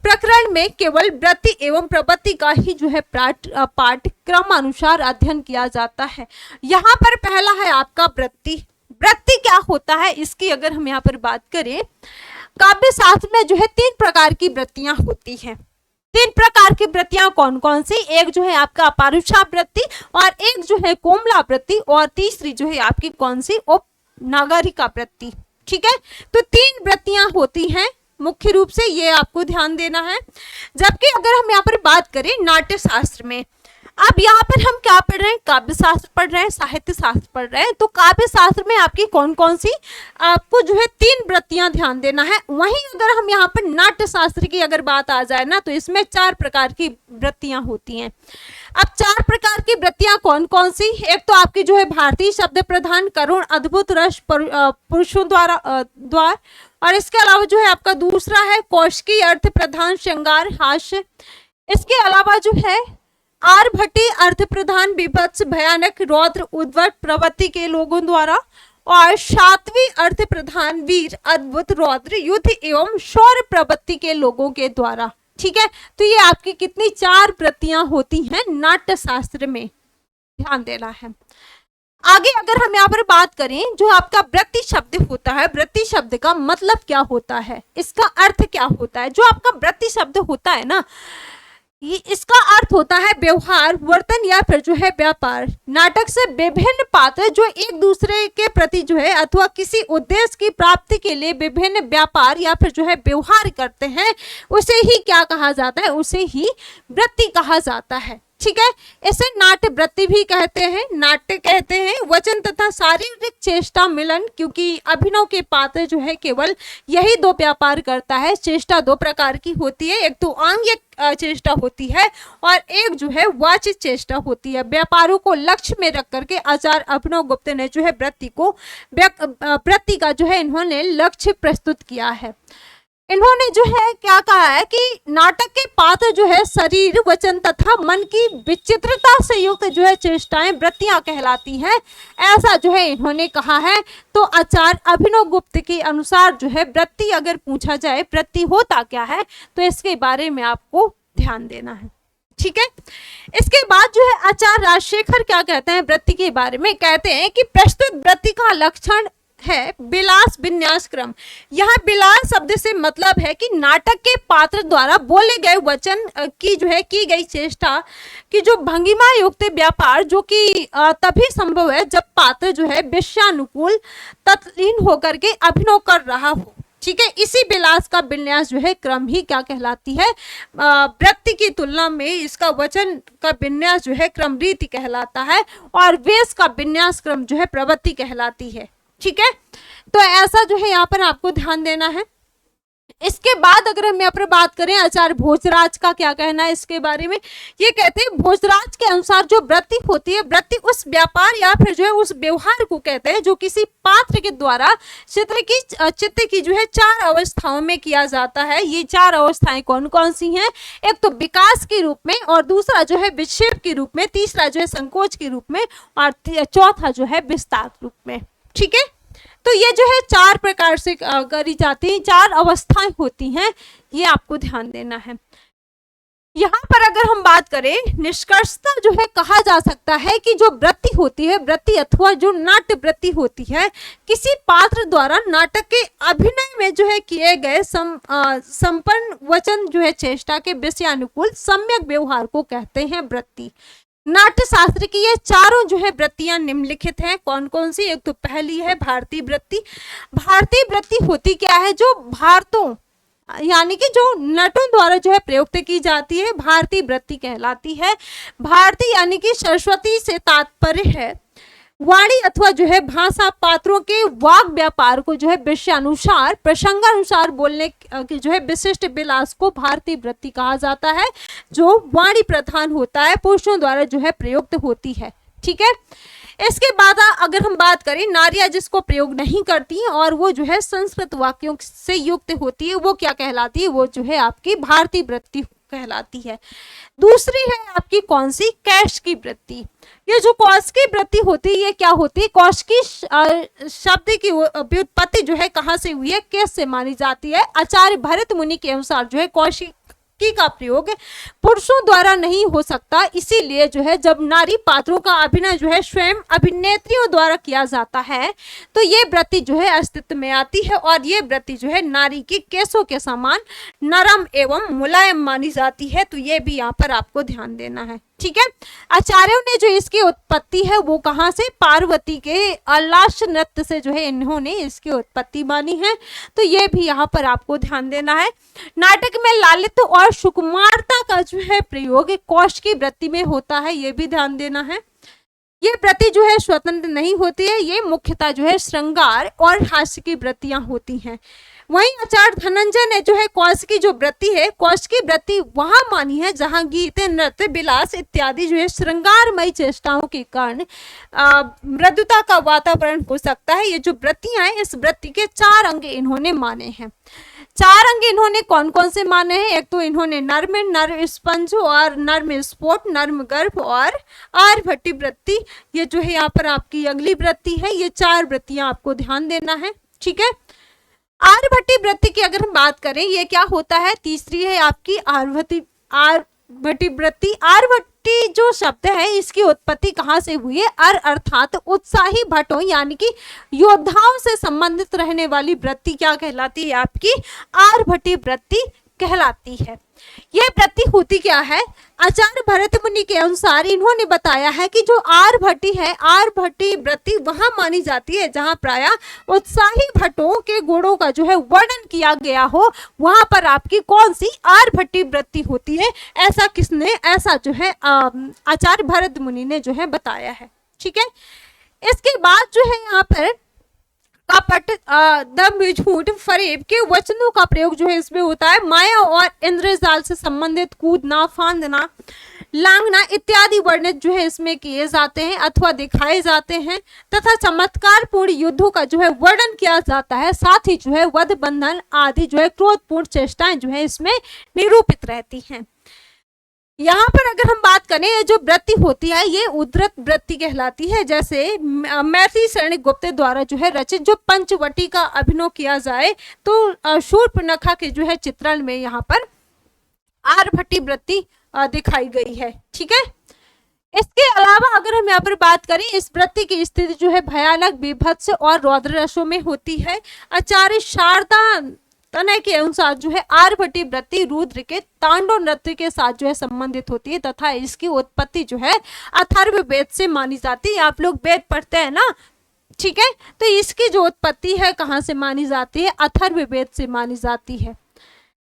प्रकरण में केवल वृत्ति एवं प्रवृत्ति का ही जो है पाठ क्रमानुसार अध्ययन किया जाता है। यहाँ पर पहला है आपका वृत्ति। वृत्ति क्या होता है इसकी अगर हम यहाँ पर बात करें, काव्य शास्त्र में जो है 3 प्रकार की वृत्तियां होती हैं। 3 प्रकार की वृत्तियां कौन कौन सी? एक जो है आपका पारुषा वृत्ति, और एक जो है कोमला वृत्ति, और तीसरी जो है आपकी कौन सी? नागरिका वृत्ति। ठीक है। तो 3 वृत्तियां होती हैं मुख्य रूप से, ये आपको ध्यान देना है। जबकि अगर हम यहाँ पर बात करें नाट्य शास्त्र में, अब यहाँ पर हम क्या पढ़ रहे हैं? काव्य शास्त्र पढ़ रहे हैं, साहित्य शास्त्र पढ़ रहे हैं। तो काव्य शास्त्र में आपकी कौन कौन सी आपको जो है 3 वृत्तियां ध्यान देना है। वहीं अगर हम यहाँ पर नाट्य शास्त्र की अगर बात आ जाए ना, तो इसमें 4 प्रकार की वृत्तियां होती हैं। अब 4 प्रकार की वृत्तियां कौन कौन सी? एक तो आपकी जो है भारतीय शब्द प्रधान, करुण, अद्भुत, रस, पुरुषों द्वार, और इसके अलावा जो है आपका दूसरा है कौशिकी अर्थ प्रधान, श्रृंगार, हास्य। इसके अलावा जो है आर्भटी अर्थ प्रधान, विभत्स, भयानक, रौद्र, उद्भट प्रवृत्ति के लोगों द्वारा, और 7वीं अर्थ प्रधान, वीर, अद्भुत, रौद्र, युद्ध एवं शौर्य प्रवृत्ति के लोगों के द्वारा। ठीक है। तो ये आपकी कितनी 4 वृत्तियां होती हैं नाट्य शास्त्र में, ध्यान देना है। आगे अगर हम यहाँ पर बात करें, जो आपका वृत्ति शब्द होता है, वृत्ति शब्द का मतलब क्या होता है, इसका अर्थ क्या होता है? जो आपका वृत्ति शब्द होता है ना, इसका अर्थ होता है व्यवहार, वर्तन या फिर जो है व्यापार। नाटक से विभिन्न पात्र जो एक दूसरे के प्रति जो है अथवा किसी उद्देश्य की प्राप्ति के लिए विभिन्न व्यापार या फिर जो है व्यवहार करते हैं, उसे ही क्या कहा जाता है? उसे ही वृत्ति कहा जाता है। ठीक है। इसे नाट्य वृत्ति भी कहते हैं, नाट्य कहते हैं। वचन तथा शारीरिक चेष्टा मिलन, क्योंकि अभिनव के पात्र जो है केवल यही 2 व्यापार करता है। चेष्टा 2 प्रकार की होती है, एक तो आंगिक चेष्टा होती है और एक जो है वाचिक चेष्टा होती है। व्यापारों को लक्ष्य में रख करके आचार्य अभिनव गुप्त ने जो है वृत्ति का जो है इन्होंने लक्ष्य प्रस्तुत किया है। इन्होंने जो है क्या कहा है कि नाटक के पात्र जो है शरीर, वचन तथा मन की विचित्रता से युक्त जो है चेष्टाएं वृत्तियां कहलाती हैं, ऐसा जो है इन्होंने कहा है। तो आचार्य अभिनव गुप्त के अनुसार जो है वृत्ति अगर पूछा जाए वृत्ति होता क्या है, तो इसके बारे में आपको ध्यान देना है। ठीक है। इसके बाद जो है आचार्य राजशेखर क्या कहते हैं वृत्ति के बारे में? कहते हैं कि प्रस्तुत वृत्ति का लक्षण है विलास विन्यास क्रम। यहाँ विलास शब्द से मतलब है कि नाटक के पात्र द्वारा बोले गए वचन की जो है की गई चेष्टा की जो भंगिमा युक्त व्यापार, जो कि तभी संभव है जब पात्र जो है विषयानुकूल तल्लीन होकर के अभिनय कर रहा हो। ठीक है, इसी विलास का विन्यास जो है क्रम ही क्या कहलाती है, वृत्ति की तुलना में इसका वचन का विन्यास जो है क्रम रीति कहलाता है, और वेश का विन्यास क्रम जो है प्रवृत्ति कहलाती है। ठीक है, तो ऐसा जो है यहाँ पर आपको ध्यान देना है। इसके बाद अगर हम यहाँ पर बात करें आचार्य भोजराज का क्या कहना है इसके बारे में, ये कहते हैं भोजराज के अनुसार जो वृत्ति होती है, वृत्ति उस व्यापार या फिर जो है उस व्यवहार को कहते हैं जो किसी पात्र के द्वारा चित्त की जो है 4 अवस्थाओं में किया जाता है। ये 4 अवस्थाएं कौन कौन सी हैं? एक तो विकास के रूप में, और दूसरा जो है विक्षेप के रूप में, तीसरा जो है संकोच के रूप में, और चौथा जो है विस्तार रूप में। ठीक है, तो ये जो है 4 प्रकार से करी जाती है, 4 अवस्थाएं होती हैं, ये आपको ध्यान देना है। यहाँ पर अगर हम बात करें निष्कर्षतः जो है कहा जा सकता है कि जो वृत्ति होती है, वृत्ति अथवा जो नाट्य वृत्ति होती है, किसी पात्र द्वारा नाटक के अभिनय में जो है किए गए संपन्न वचन जो है चेष्टा के विषयानुकूल सम्यक व्यवहार को कहते हैं वृत्ति। नाट्य शास्त्र की ये चारों जो है वृत्तियां निम्नलिखित हैं। कौन कौन सी? एक तो पहली है भारतीय वृत्ति। भारतीय वृत्ति होती क्या है? जो भारतों यानी कि जो नटों द्वारा जो है प्रयुक्त की जाती है, भारतीय वृत्ति कहलाती है। भारतीय यानी कि सरस्वती से तात्पर्य है वाणी अथवा जो है भाषा पात्रों के वाक व्यापार को जो है विषयानुसार प्रसंगानुसार बोलने के जो है विशिष्ट विलास को भारतीय वृत्ति कहा जाता है, जो वाणी प्रधान होता है, पुरुषों द्वारा जो है प्रयुक्त होती है। ठीक है, इसके बाद अगर हम बात करें नारियां जिसको प्रयोग नहीं करती और वो जो है संस्कृत वाक्यों से युक्त होती है, वो क्या कहलाती है? वो जो है आपकी भारतीय वृत्ति कहलाती है। दूसरी है आपकी कौन सी? कौशिकी वृत्ति। ये जो कौशिकी वृत्ति होती है ये क्या होती है? कौशिकी शब्द की व्युत्पत्ति जो है कहाँ से हुई है? केश से मानी जाती है। आचार्य भरत मुनि के अनुसार जो है कौशिकी का प्रयोग पुरुषों द्वारा नहीं हो सकता, इसीलिए जो है जब नारी पात्रों का अभिनय जो है स्वयं अभिनेत्रियों द्वारा किया जाता है तो ये वृत्ति जो है अस्तित्व में आती है, और ये वृत्ति जो है नारी के केशों के समान नरम एवं मुलायम मानी जाती है। तो ये भी यहाँ पर आपको ध्यान देना है। ठीक है, आचार्यों ने जो इसकी उत्पत्ति है वो कहाँ से? पार्वती के अलाश नृत्य से जो है इन्होंने इसकी उत्पत्ति मानी है। तो ये भी यहाँ पर आपको ध्यान देना है। नाटक में लालित्य और सुकुमारता का जो है प्रयोग कौशिकी वृत्ति में होता है, ये भी ध्यान देना है। ये वृत्ति जो है स्वतंत्र नहीं होती है, ये मुख्यतः जो है श्रृंगार और हास्य की वृत्तियां होती हैं। वहीं आचार्य धनंजय ने जो है कौशिकी जो वृत्ति है, कौशिकी वृत्ति वहां मानी है जहां गीत नृत्य विलास इत्यादि जो है श्रृंगारमयी चेष्टाओं के कारण मृदुता का वातावरण हो सकता है। ये जो वृत्तियां हैं इस वृत्ति के 4 अंग इन्होंने माने हैं। 4 अंग इन्होंने कौन कौन से माने हैं? एक तो इन्होंने नर्म, नर स्पंज और नर्म स्फोट, नर्म गर्भ और आर्यभट्टी वृत्ति। ये जो है यहाँ पर आपकी अगली वृत्ति है। ये 4 वृत्तियां आपको ध्यान देना है। ठीक है, आर्यभट्टी वृत्ति की अगर हम बात करें ये क्या होता है? तीसरी है आपकी आर्यभट्टी वृत्ति। आर्यभट्टी जो शब्द है इसकी उत्पत्ति कहाँ से हुई है? अर्थात उत्साही भट्टों यानी कि योद्धाओं से संबंधित रहने वाली वृत्ति क्या कहलाती है? आपकी आर्यभट्टी वृत्ति कहलाती है। यह वृत्ति होती क्या है? आचार्य भरत मुनि के अनुसार इन्होंने बताया है कि जो आर्यभट्टी है, आर्यभट्टी वृत्ति वहां मानी जाती है जहां प्रायः उत्साही भट्टों के गुणों का जो है वर्णन किया गया हो, वहां पर आपकी कौन सी? आर्यभट्टी वृत्ति होती है। ऐसा किसने? ऐसा जो है आचार्य भरत मुनि ने जो है बताया है। ठीक है, इसके बाद जो है यहाँ पर कपट, दम्भ, झूठ, फरेब के वचनों का प्रयोग जो है इसमें होता है। माया और इंद्रजाल से संबंधित कूदना, फांदना, लांगना इत्यादि वर्णित जो है इसमें किए जाते हैं अथवा दिखाए जाते हैं, तथा चमत्कार पूर्ण युद्धों का जो है वर्णन किया जाता है। साथ ही जो है वध, बंधन आदि जो है क्रोधपूर्ण चेष्टाएं जो है इसमें निरूपित रहती हैं। यहाँ पर अगर हम बात करें जो वृत्ति होती है ये उद्धृत वृत्ति कहलाती है। जैसे मैथिली शरण गुप्त द्वारा जो है रचित जो पंचवटी का अभिनय किया जाए तो शूर्पणखा के जो है चित्रण में यहाँ पर आर्यभट्टी वृत्ति दिखाई गई है। ठीक है, इसके अलावा अगर हम यहाँ पर बात करें, इस वृत्ति की स्थिति जो है भयानक, बीभत्स और रौद्र रसों में होती है। आचार्य शारदा तनय के अनुसार जो है आर्यभट्टीय वृत्ति रुद्र के तांडव नृत्य के साथ जो है संबंधित होती है तथा इसकी उत्पत्ति जो है अथर्ववेद से मानी जाती है। आप लोग वेद पढ़ते हैं ना, ठीक है, तो इसकी जो उत्पत्ति है कहाँ से मानी जाती है? अथर्ववेद से मानी जाती है,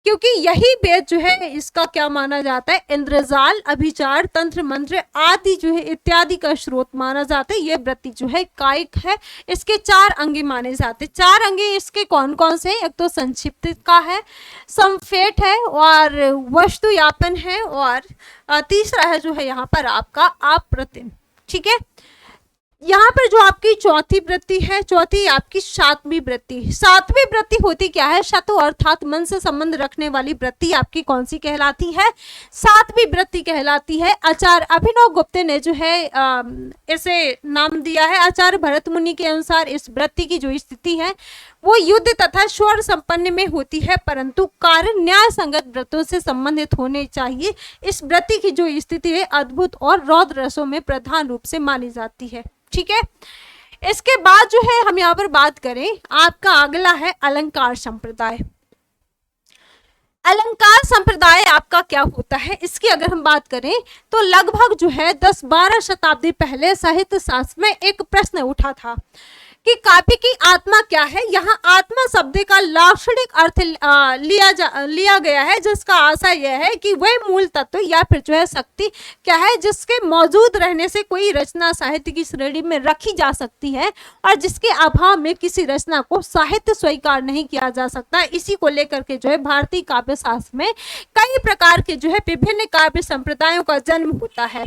क्योंकि यही वेद जो है इसका क्या माना जाता है? इंद्रजाल, अभिचार, तंत्र मंत्र आदि जो है इत्यादि का स्रोत माना जाता है। ये वृत्ति जो है कायिक है। इसके 4 अंगे माने जाते हैं। 4 अंगे इसके कौन कौन से? एक तो संक्षिप्त का है, संफेट है और वस्तु यापन है, और तीसरा है जो है यहाँ पर आपका अप्रतिम। ठीक है, यहाँ पर जो आपकी चौथी वृत्ति है, चौथी आपकी सातवीं वृत्ति। सातवीं वृत्ति होती क्या है? शतु अर्थात मन से संबंध रखने वाली वृत्ति आपकी कौन सी कहलाती है? सातवीं वृत्ति कहलाती है। आचार्य अभिनव गुप्त ने जो है इसे नाम दिया है। आचार्य भरत मुनि के अनुसार इस वृत्ति की जो स्थिति है वो युद्ध तथा स्वर संपन्न में होती है, परंतु कारण न्याय संगत व्रतों से संबंधित होने चाहिए। इस वृत्ति की जो स्थिति है अद्भुत और रौद्र रसों में प्रधान रूप से मानी जाती है। ठीक है, इसके बाद जो है हम यहाँ पर बात करें, आपका अगला है अलंकार संप्रदाय। अलंकार संप्रदाय आपका क्या होता है? इसकी अगर हम बात करें तो लगभग जो है 10-12 शताब्दी पहले साहित्य शास्त्र में एक प्रश्न उठा था कि काव्य की आत्मा क्या है। यहाँ आत्मा शब्द का लाक्षणिक अर्थ लिया गया है, जिसका आशय यह है कि वह मूल तत्व या फिर जो है शक्ति क्या है जिसके मौजूद रहने से कोई रचना साहित्य की श्रेणी में रखी जा सकती है और जिसके अभाव में किसी रचना को साहित्य स्वीकार नहीं किया जा सकता। इसी को लेकर के जो है भारतीय काव्य शास्त्र में कई प्रकार के जो है विभिन्न काव्य संप्रदायों का जन्म होता है।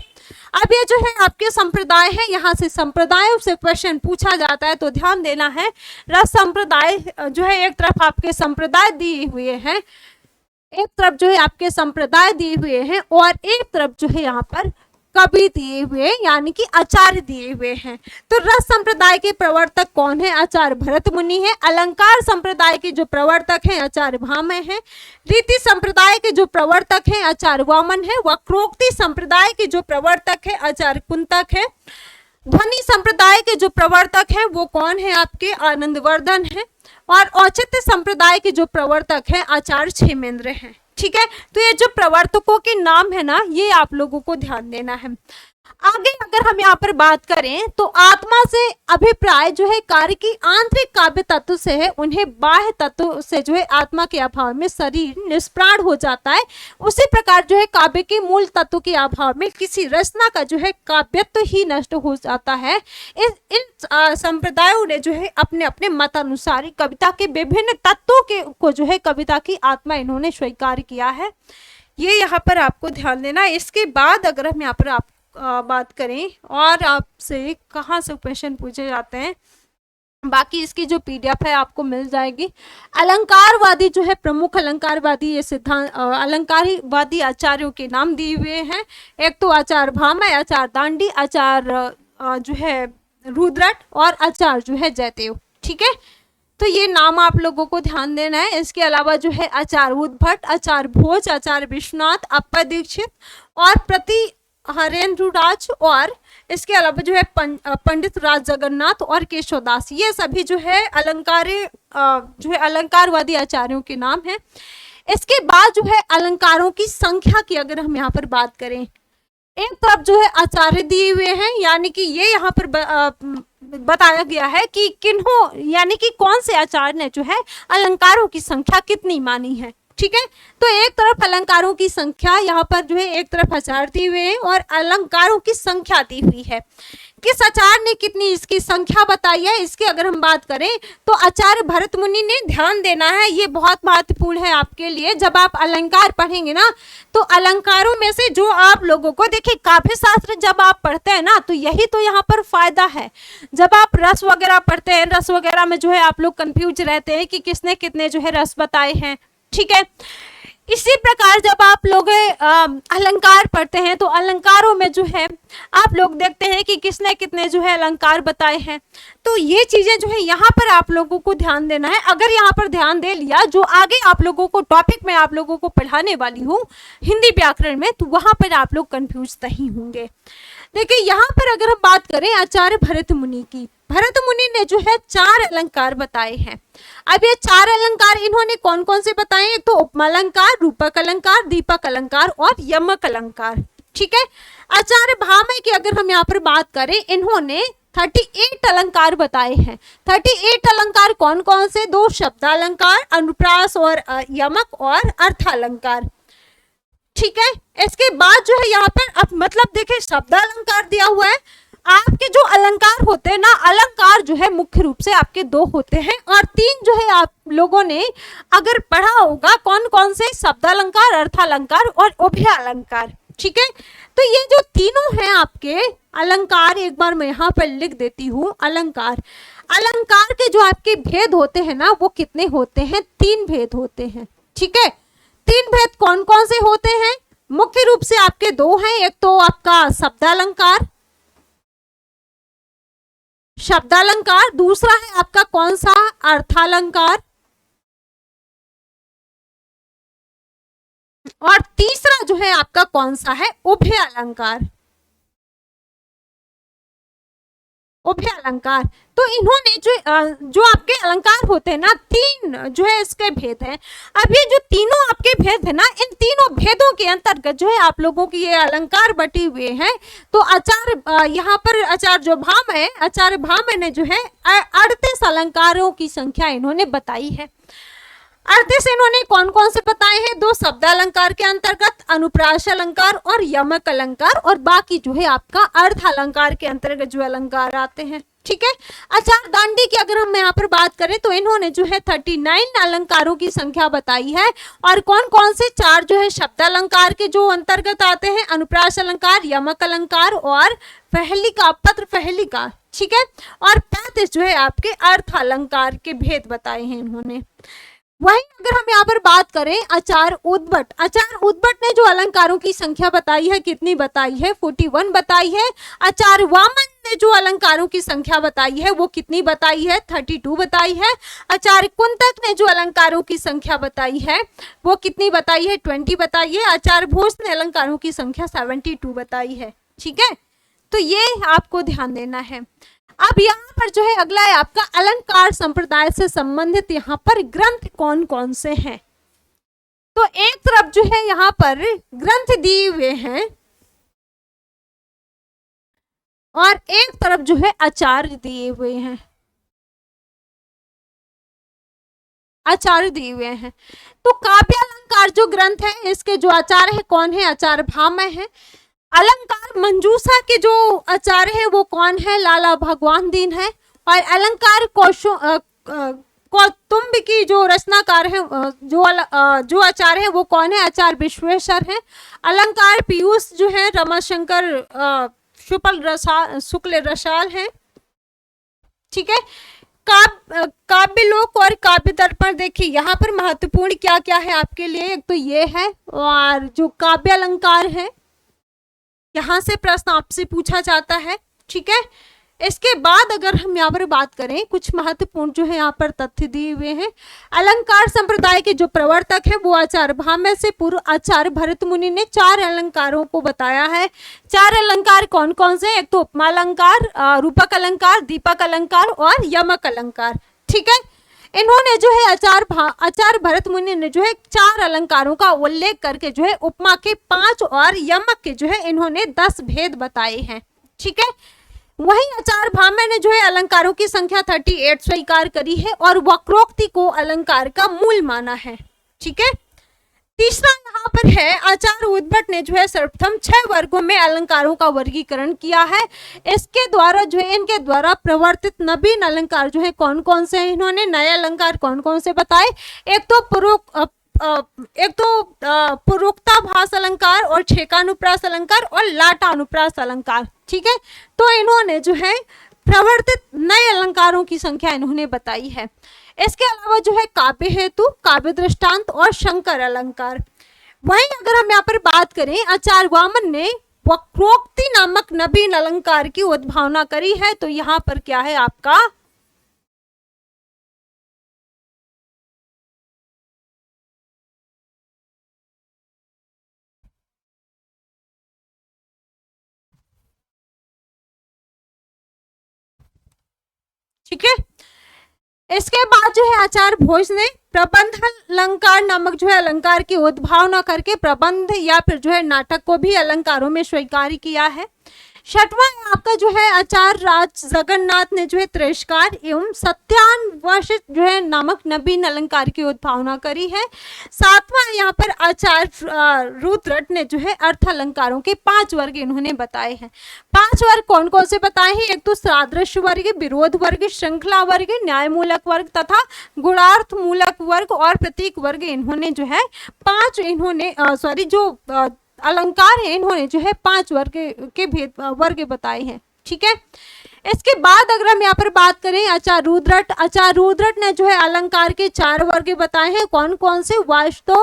अब ये जो है आपके संप्रदाय है, यहाँ से संप्रदायों से क्वेश्चन पूछा जाता है तो ध्यान देना है। रस संप्रदाय जो है एक तरफ आपके संप्रदाय दिए हुए हैं, एक तरफ जो है आपके संप्रदाय दिए हुए हैं और एक तरफ जो है यहाँ पर कवि दिए हुए यानी कि आचार्य दिए हुए हैं। तो रस संप्रदाय के प्रवर्तक कौन है? आचार्य भरत मुनि है। अलंकार संप्रदाय के जो प्रवर्तक हैं आचार्य भामह हैं। रीति संप्रदाय के जो प्रवर्तक हैं आचार्य वामन है। वक्रोक्ति संप्रदाय के जो प्रवर्तक है आचार्य कुंतक है। ध्वनि संप्रदाय के जो प्रवर्तक हैं वो कौन है? आपके आनंदवर्धन है। और औचित्य संप्रदाय के जो प्रवर्तक हैं आचार्य क्षेमेंद्र हैं। ठीक है, तो ये जो प्रवर्तकों के नाम है ना, ये आप लोगों को ध्यान देना है। आगे अगर हम यहाँ पर बात करें तो आत्मा से अभिप्राय जो है कार्य की आंतरिक काव्य तत्व से है। उन्हें बाह्य तत्व से जो है आत्मा के अभाव में शरीर निष्प्राण हो जाता है। उसी प्रकार जो है काव्य के मूल तत्व के अभाव में किसी रचना का जो है काव्यत्व ही नष्ट हो जाता है। इन संप्रदायों ने जो है अपने अपने मतानुसार कविता के विभिन्न तत्वों को जो है कविता की आत्मा इन्होंने स्वीकार किया है। ये यहाँ पर आपको ध्यान देना। इसके बाद अगर हम यहाँ पर आप बात करें और आपसे कहाँ से क्वेश्चन पूछे जाते हैं, बाकी इसकी जो पीडीएफ है आपको मिल जाएगी। अलंकारवादी जो है प्रमुख अलंकारवादी ये सिद्धांत अलंकारवादी आचार्यों के नाम दिए हुए हैं। एक तो आचार्य भामह, आचार्य दांडी, आचार्य जो है रुद्रट और आचार्य जो है जयदेव। ठीक है, तो ये नाम आप लोगों को ध्यान देना है। इसके अलावा जो है आचार्य उद्भट, आचार्य भोज, आचार्य विश्वनाथ, अप्पा दीक्षित और प्रति हरेंद्रराज और इसके अलावा जो है पंडित राज जगन्नाथ और केशवदास, ये सभी जो है अलंकारवादी आचार्यों के नाम हैं। इसके बाद जो है अलंकारों की संख्या की अगर हम यहाँ पर बात करें, एक तरफ जो है आचार्य दिए हुए हैं, यानी कि ये यहाँ पर बताया गया है कि किन्हों यानी कि कौन से आचार्य ने जो है अलंकारों की संख्या कितनी मानी है। ठीक है, तो एक तरफ अलंकारों की संख्या यहाँ पर जो है एक तरफ आचार्य दिए हुए हैं और अलंकारों की संख्या दी हुई है। किस आचार्य ने कितनी इसकी संख्या बताई है, इसकी अगर हम बात करें तो आचार्य भरत मुनि ने। ध्यान देना है, ये बहुत महत्वपूर्ण है आपके लिए। जब आप अलंकार पढ़ेंगे ना तो अलंकारों में से जो आप लोगों को देखिए, काव्य शास्त्र जब आप पढ़ते हैं ना तो यही तो यहाँ पर फायदा है। जब आप रस वगैरह पढ़ते हैं, रस वगैरह में जो है आप लोग कंफ्यूज रहते हैं कि किसने कितने जो है रस बताए हैं। ठीक है, इसी प्रकार जब आप लोग अलंकार पढ़ते हैं तो अलंकारों में जो है आप लोग देखते हैं कि किसने कितने जो है अलंकार बताए हैं। तो ये चीजें जो है यहाँ पर आप लोगों को ध्यान देना है। अगर यहाँ पर ध्यान दे लिया, जो आगे आप लोगों को टॉपिक में आप लोगों को पढ़ाने वाली हूँ हिंदी व्याकरण में, तो वहां पर आप लोग कंफ्यूज नहीं होंगे। देखिए यहाँ पर अगर हम बात करें आचार्य भरत मुनि की, भरत मुनि ने जो है 4 अलंकार बताए हैं। अब ये 4 अलंकार इन्होंने कौन कौन से बताए? एक तो उपमा अलंकार, रूपक अलंकार, दीपक अलंकार और यमक अलंकार। ठीक है। आचार्य भामह की अगर हम यहाँ पर बात करें, इन्होंने 38 अलंकार बताए हैं। 38 अलंकार कौन कौन से? 2 शब्दालंकार, अनुप्रास और यमक और अर्थालंकार। ठीक है। इसके बाद जो है यहाँ पर अब मतलब देखें शब्दालंकार दिया हुआ है। आपके जो अलंकार होते हैं ना, अलंकार जो है मुख्य रूप से आपके 2 होते हैं और 3 जो है आप लोगों ने अगर पढ़ा होगा, कौन कौन से? शब्दालंकार, अर्थालंकार और उभय अलंकार। ठीक है। तो ये जो तीनों हैं आपके अलंकार, एक बार मैं यहाँ पर लिख देती हूँ। अलंकार, अलंकार के जो आपके भेद होते हैं ना, वो कितने होते हैं? 3 भेद होते हैं। ठीक है। 3 भेद कौन कौन से होते हैं? मुख्य रूप से आपके 2 हैं। एक तो आपका शब्दालंकार, शब्दालंकार, दूसरा है आपका कौन सा? अर्थालंकार, और तीसरा जो है आपका कौन सा है? उभय अलंकार। उभय अलंकार। तो इन्होंने जो आपके अलंकार होते हैं ना, 3 जो है इसके भेद हैं। अब ये जो तीनों आपके भेद है ना, इन तीनों भेदों के अंतर्गत जो है आप लोगों की ये अलंकार बटे हुए हैं। तो आचार्य यहाँ पर आचार्य भामह ने जो है 38 अलंकारों की संख्या इन्होंने बताई है। 38 इन्होंने कौन कौन से बताए हैं? 2 शब्दालंकार के अंतर्गत, अनुप्रास अलंकार और यमक अलंकार, और बाकी जो है आपका अर्थ अलंकार के अंतर्गत जो अलंकार आते हैं। ठीक है। आचार्य दांडी की अगर हम यहाँ पर बात करें तो इन्होंने जो है 39 अलंकारों की संख्या बताई है। और कौन कौन से? 4 जो है शब्दालंकार के जो अंतर्गत आते हैं, अनुप्रास अलंकार, यमक अलंकार और फहलिका, पत्र फहलिका। ठीक है। और 35 जो है आपके अर्थ अलंकार के भेद बताए हैं इन्होंने। वहीं अगर हम यहाँ पर बात करें आचार्य उद्भट ने जो अलंकारों की संख्या बताई है, कितनी बताई है? 41 बताई है। आचार्य वामन ने जो अलंकारों की संख्या बताई है वो कितनी बताई है? 32 बताई है। आचार्य कुंतक ने जो अलंकारों की संख्या बताई है वो कितनी बताई है? 20 बताई है। आचार्य भोज ने अलंकारों की संख्या 72 बताई है। ठीक है। तो ये आपको ध्यान देना है। अब यहाँ पर जो है अगला है आपका अलंकार संप्रदाय से संबंधित यहाँ पर ग्रंथ कौन कौन से हैं। तो एक तरफ जो है यहाँ पर ग्रंथ दिए हुए हैं और एक तरफ जो है आचार्य दिए हुए हैं, आचार्य दिए हुए हैं। तो काव्य अलंकार जो ग्रंथ है इसके जो आचार्य है कौन है? आचार्य भामह है। अलंकार मंजूषा के जो आचार्य है वो कौन है? लाला भगवान दीन है। और अलंकार कौतुंब की जो रचनाकार है, जो आचार्य है वो कौन है? आचार्य विश्वेश्वर है। अलंकार पीयूष जो है रमाशंकर शुक्ल रसाल है। ठीक है। काव्यलोक और काव्य दर्पण, देखिए यहाँ पर महत्वपूर्ण क्या क्या है आपके लिए। एक तो ये है, और जो काव्य अलंकार है यहाँ से प्रश्न आपसे पूछा जाता है। ठीक है। इसके बाद अगर हम यहाँ पर बात करें, कुछ महत्वपूर्ण जो है यहाँ पर तथ्य दिए हुए हैं। अलंकार संप्रदाय के जो प्रवर्तक है वो आचार्य भामह से पूर्व आचार्य भरत मुनि ने 4 अलंकारों को बताया है। 4 अलंकार कौन कौन से? एक तो उपमा अलंकार, रूपक अलंकार, दीपक अलंकार और यमक अलंकार। ठीक है। इन्होंने जो है आचार्य भरत मुनि ने जो है 4 अलंकारों का उल्लेख करके जो है उपमा के 5 और यमक के जो है इन्होंने 10 भेद बताए हैं। ठीक है। वहीं आचार्य भामह ने जो है अलंकारों की संख्या 38 स्वीकार करी है और वक्रोक्ति को अलंकार का मूल माना है। ठीक है। तीसरा यहाँ पर है आचार्य उद्भट ने जो है सर्वप्रथम 6 वर्गों में अलंकारों का वर्गीकरण किया है। इसके द्वारा जो है इनके द्वारा प्रवर्तित नवीन अलंकार जो है कौन कौन से हैं? इन्होंने नए अलंकार कौन कौन से बताए? एक तो पुरोक्ताभास अलंकार और छेकानुप्रास अलंकार और लाटानुप्रास अलंकार। ठीक है। तो इन्होंने जो है प्रवर्तित नए अलंकारों की संख्या इन्होंने बताई है। इसके अलावा जो है काव्य हेतु, काव्य दृष्टांत और शंकर अलंकार। वहीं अगर हम यहाँ पर बात करें, आचार्य वामन ने वक्रोक्ति नामक नवीन अलंकार की उद्भावना करी है। तो यहाँ पर क्या है आपका, ठीक है। इसके बाद जो है आचार्य भोज ने प्रबंध अलंकार नामक जो है अलंकार की उद्भावना करके प्रबंध या फिर जो है नाटक को भी अलंकारों में स्वीकार किया है। छठवां आपका जो है आचार्य राज जगन्नाथ ने जो है तिरस्कार एवं सत्यान्वेष जो है नामक नवीन अलंकार की उद्भावना करी है। सातवां यहाँ पर आचार्य रुद्रट ने जो है अर्थ अलंकारों के 5 वर्ग इन्होंने बताए हैं। 5 वर्ग कौन कौन से बताए हैं, एक तो सादृश्य वर्ग, विरोध वर्ग, श्रृंखला वर्ग, न्याय मूलक वर्ग तथा गुणार्थ मूलक वर्ग और प्रतीक वर्ग। इन्होंने जो है 5 इन्होंने जो अलंकार है इन्होंने जो है 5 वर्ग के वर्ग बताए हैं, ठीक है। इसके बाद अगर हम यहाँ पर बात करें आचार्य रुद्रट ने जो है अलंकार के 4 वर्ग बताए हैं। कौन कौन से, वास्तव,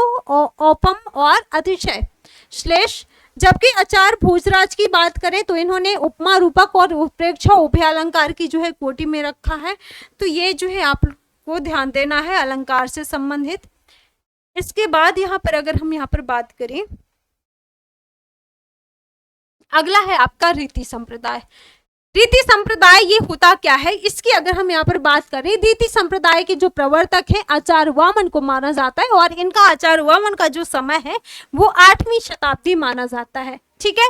औपम और अतिशय, श्लेष। जबकि आचार्य भोजराज की बात करें तो इन्होंने उपमा, रूपक और उत्प्रेक्षा उभय अलंकार की जो है कोटि में रखा है। तो ये जो है आपको ध्यान देना है अलंकार से संबंधित। इसके बाद यहाँ पर अगर हम यहाँ पर बात करें, अगला है आपका रीति संप्रदाय। रीति संप्रदाय ये होता क्या है, इसकी अगर हम यहाँ पर बात करें, रीति संप्रदाय के जो प्रवर्तक है आचार्य वामन को माना जाता है और इनका आचार्य वामन का जो समय है वो 8वीं शताब्दी माना जाता है, ठीक है।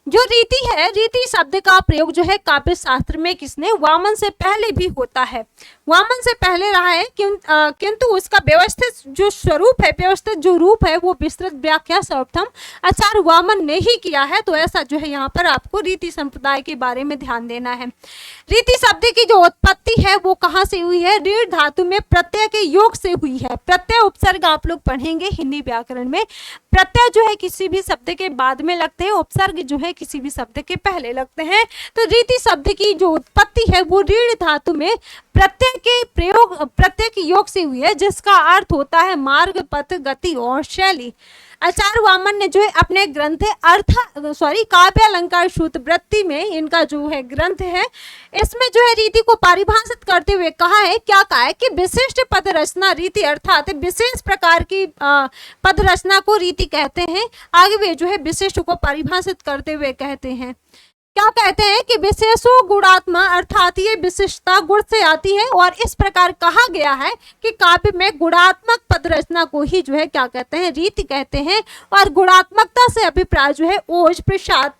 जो रीति है, रीति शब्द का प्रयोग जो है काव्य शास्त्र में किसने, वामन से पहले भी होता है, वामन से पहले रहा है, किंतु उसका व्यवस्थित जो स्वरूप है, व्यवस्थित जो रूप है वो विस्तृत व्याख्या सर्वप्रथम आचार्य वामन ने ही किया है। तो ऐसा जो है यहाँ पर आपको रीति संप्रदाय के बारे में ध्यान देना है। रीति शब्द की जो उत्पत्ति है वो कहाँ से हुई है, रीढ़ धातु में प्रत्यय के योग से हुई है। प्रत्यय उपसर्ग आप लोग पढ़ेंगे हिंदी व्याकरण में, प्रत्यय जो है किसी भी शब्द के बाद में लगते हैं, उपसर्ग जो है किसी भी शब्द के पहले लगते हैं। तो रीति शब्द की जो उत्पत्ति है वो रीढ़ धातु में प्रत्यय के प्रयोग, प्रत्यय के योग से हुई है, जिसका अर्थ होता है मार्ग, पथ, गति और शैली। आचार्य वामन ने जो है अपने ग्रंथ काव्य अलंकार सूत्रवृत्ति में, इनका जो है ग्रंथ है, इसमें जो है रीति को परिभाषित करते हुए कहा है, क्या कहा है कि विशिष्ट पद रचना रीति, अर्थात विशेष प्रकार की पद रचना को रीति कहते हैं। आगे वे जो है विशिष्ट को परिभाषित करते हुए कहते हैं, क्या कहते हैं कि विशेषो गुणात्मा, अर्थात ये विशिष्टता गुण से आती है और इस प्रकार कहा गया है कि काव्य में गुणात्मक पद रचना को ही जो है क्या कहते हैं, रीति कहते हैं। और गुणात्मकता से अभिप्राय जो है ओज, प्रसाद,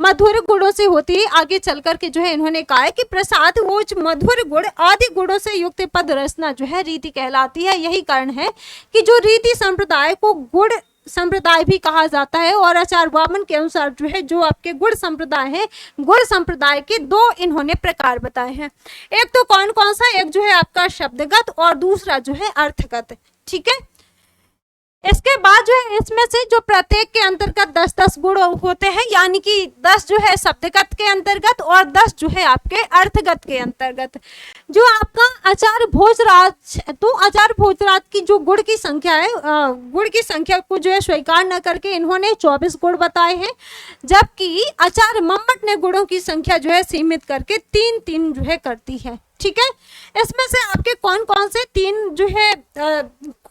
मधुर गुणों से होती है। आगे चल करके जो है इन्होंने कहा है कि प्रसाद, ओज, मधुर गुण आदि गुणों से युक्त पद रचना जो है रीति कहलाती है। यही कारण है कि जो रीति संप्रदाय को गुण संप्रदाय भी कहा जाता है। और आचार्य वामन के अनुसार जो है जो आपके गुण संप्रदाय है, गुण संप्रदाय के 2 इन्होंने प्रकार बताए हैं। एक तो कौन कौन सा, एक जो है आपका शब्दगत और दूसरा जो है अर्थगत, ठीक है। इसके बाद जो है इसमें से जो प्रत्येक के अंतर्गत 10-10 गुण होते हैं, यानी कि 10 जो है शब्दगत के अंतर्गत और 10 जो है आपके अर्थगत के अंतर्गत। जो आपका आचार्य भोजराज, तो आचार्य भोजराज की जो गुण की संख्या है, गुण की संख्या को जो है स्वीकार न करके इन्होंने 24 गुण बताए हैं, जबकि आचार्य मम्मट ने गुणों की संख्या जो है सीमित करके 3-3 जो है करती है, ठीक है। इसमें से आपके कौन कौन से 3 जो है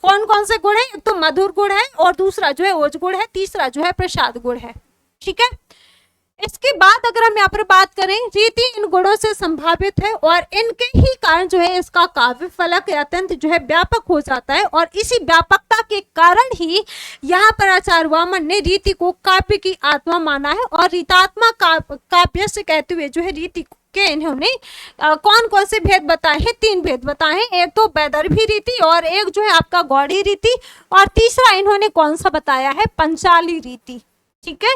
कौन कौन से गुण है, एक तो मधुर गुण है और दूसरा जो है ओज गुण है, तीसरा जो है प्रसाद गुण है, ठीक है। इसके बाद अगर हम यहाँ पर बात करें, रीति इन गुणों से संभावित है और इनके ही कारण जो है इसका काव्य फलक अत्यंत जो है व्यापक हो जाता है। और इसी व्यापकता के कारण ही यहाँ पर आचार्य वामन ने रीति को काव्य की आत्मा माना है और रीतात्मा काव्य से कहते हुए जो है रीति के इन्होंने कौन कौन से भेद बताए हैं, 3 भेद बताए हैं। एक तो वैदर्भी रीति और एक जो है आपका गौड़ी रीति और तीसरा इन्होंने कौन सा बताया है, पंचाली रीति, ठीक है,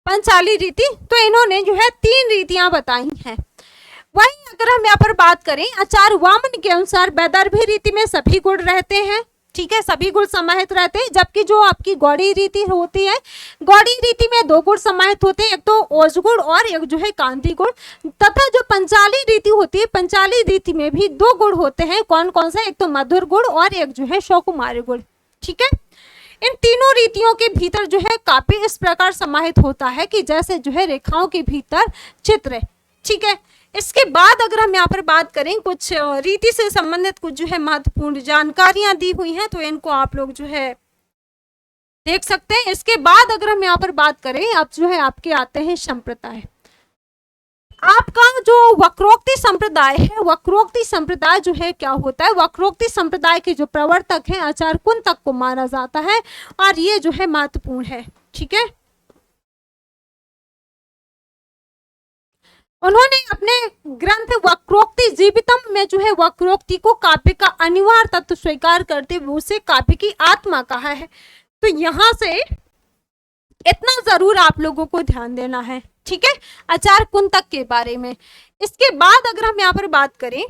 पंचाली रीति। तो इन्होंने जो है 3 रीतियां बताई हैं। वहीं अगर हम यहाँ पर बात करें, आचार्य वामन के अनुसार वैदर्भी रीति में सभी गुण रहते हैं, ठीक है, सभी गुण समाहित रहते हैं। जबकि जो आपकी गौड़ी रीति होती है, गौड़ी रीति में 2 गुण समाहित होते हैं, एक तो ओज गुण और एक जो है कांति गुण। तथा जो पंचाली रीति होती है, पंचाली रीति में भी 2 गुण होते हैं, कौन कौन सा, एक तो मधुर गुण और एक जो है सौकुमारी गुण, ठीक है। इन तीनों रीतियों के भीतर जो है काव्य इस प्रकार समाहित होता है कि जैसे जो है रेखाओं के भीतर चित्र, ठीक है। इसके बाद अगर हम यहाँ पर बात करें, कुछ रीति से संबंधित कुछ जो है महत्वपूर्ण जानकारियां दी हुई हैं, तो इनको आप लोग जो है देख सकते हैं। इसके बाद अगर हम यहाँ पर बात करें, अब जो है आपके आते हैं संप्रदाय। आपका जो वक्रोक्ति संप्रदाय है, वक्रोक्ति संप्रदाय जो है क्या होता है, वक्रोक्ति संप्रदाय के जो प्रवर्तक हैं आचार्य कुंतक को माना जाता है और ये जो है महत्वपूर्ण है, ठीक है। उन्होंने अपने ग्रंथ वक्रोक्ति जीवितम में जो है वक्रोक्ति को काव्य का अनिवार्य तत्व स्वीकार करते हुए उसे काव्य की आत्मा कहा है। तो यहां से इतना जरूर आप लोगों को ध्यान देना है, ठीक है, आचार्य कुंतक के बारे में। इसके बाद अगर हम यहाँ पर बात करें,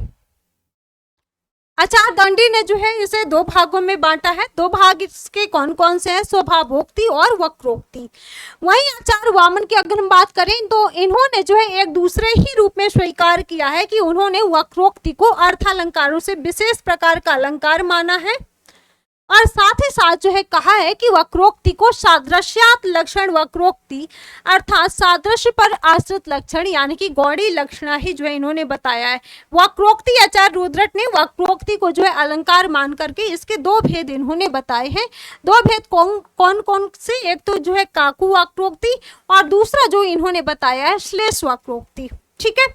आचार्य दंडी ने जो है इसे दो भागों में बांटा है। दो भाग इसके कौन कौन से हैं, स्वभावोक्ति और वक्रोक्ति। वहीं आचार्य वामन की अगर हम बात करें तो इन्होंने जो है एक दूसरे ही रूप में स्वीकार किया है कि उन्होंने वक्रोक्ति को अर्थालंकारों से विशेष प्रकार का अलंकार माना है और साथ ही साथ जो है कहा है कि वक्रोक्ति को सादृश्यात लक्षण वक्रोक्ति अर्थात सादृश्य पर आश्रित लक्षण यानी कि गौड़ी लक्षणा ही जो है इन्होंने बताया है। वक्रोक्ति आचार्य रुद्रट ने वक्रोक्ति को जो है अलंकार मान करके इसके दो भेद इन्होंने बताए हैं। दो भेद कौन कौन से, एक तो जो है काकू वक्रोक्ति और दूसरा जो इन्होंने बताया है श्लेष वक्रोक्ति, ठीक है।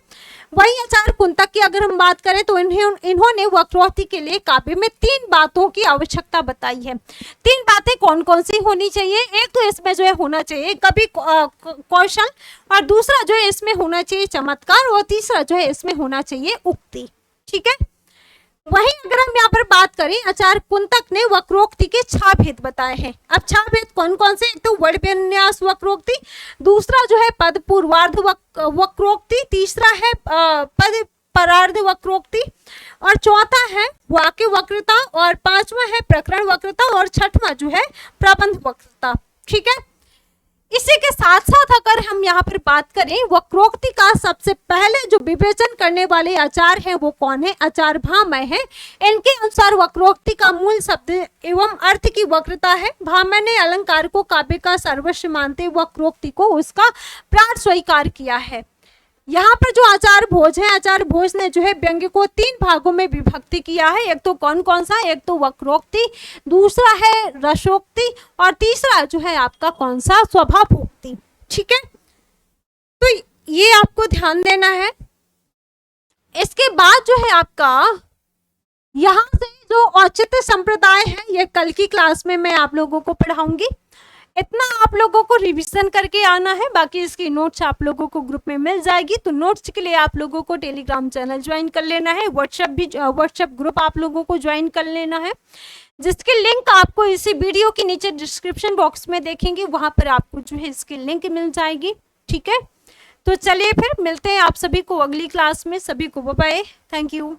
वहीं आचार्य कुंतक की अगर हम बात करें तो इन्होंने वक्रोक्ति के लिए काव्य में तीन बातों की आवश्यकता बताई है। तीन बातें कौन कौन सी होनी चाहिए, एक तो इसमें जो है होना चाहिए कवि कौशल और दूसरा जो है इसमें होना चाहिए चमत्कार और तीसरा जो है इसमें होना चाहिए उक्ति, ठीक है। वहीं अगर हम यहाँ पर बात करें, आचार्य कुंतक ने वक्रोक्ति के 6 भेद बताए हैं। अब 6 भेद कौन कौन से, एक तो वर्ण विन्यास वक्रोक्ति, दूसरा जो है पद पूर्वार्ध वक्रोक्ति, तीसरा है पद परार्ध वक्रोक्ति और चौथा है वाक्य वक्रता और पांचवा है प्रकरण वक्रता और छठवां जो है प्रबंध वक्रता, ठीक है। इसी के साथ साथ अगर हम यहाँ पर बात करें, वक्रोक्ति का सबसे पहले जो विवेचन करने वाले आचार्य हैं वो कौन है, आचार्य भामय है। इनके अनुसार वक्रोक्ति का मूल शब्द एवं अर्थ की वक्रता है। भामय ने अलंकार को काव्य का सर्वस्व मानते वक्रोक्ति को उसका प्राण स्वीकार किया है। यहाँ पर जो आचार्य भोज है, आचार्य भोज ने जो है व्यंग्य को 3 भागों में विभक्ति किया है। एक तो कौन कौन सा, एक तो वक्रोक्ति, दूसरा है रसोक्ति और तीसरा जो है आपका कौन सा, स्वभावोक्ति, ठीक है। तो ये आपको ध्यान देना है। इसके बाद जो है आपका यहाँ से जो औचित्य संप्रदाय है ये कल की क्लास में मैं आप लोगों को पढ़ाऊंगी। इतना आप लोगों को रिवीजन करके आना है, बाकी इसकी नोट्स आप लोगों को ग्रुप में मिल जाएगी। तो नोट्स के लिए आप लोगों को टेलीग्राम चैनल ज्वाइन कर लेना है, व्हाट्सएप ग्रुप आप लोगों को ज्वाइन कर लेना है, जिसकी लिंक आपको इसी वीडियो के नीचे डिस्क्रिप्शन बॉक्स में देखेंगे, वहां पर आपको जो है इसकी लिंक मिल जाएगी, ठीक है। तो चलिए फिर मिलते हैं आप सभी को अगली क्लास में। सभी को बाय बाय, थैंक यू।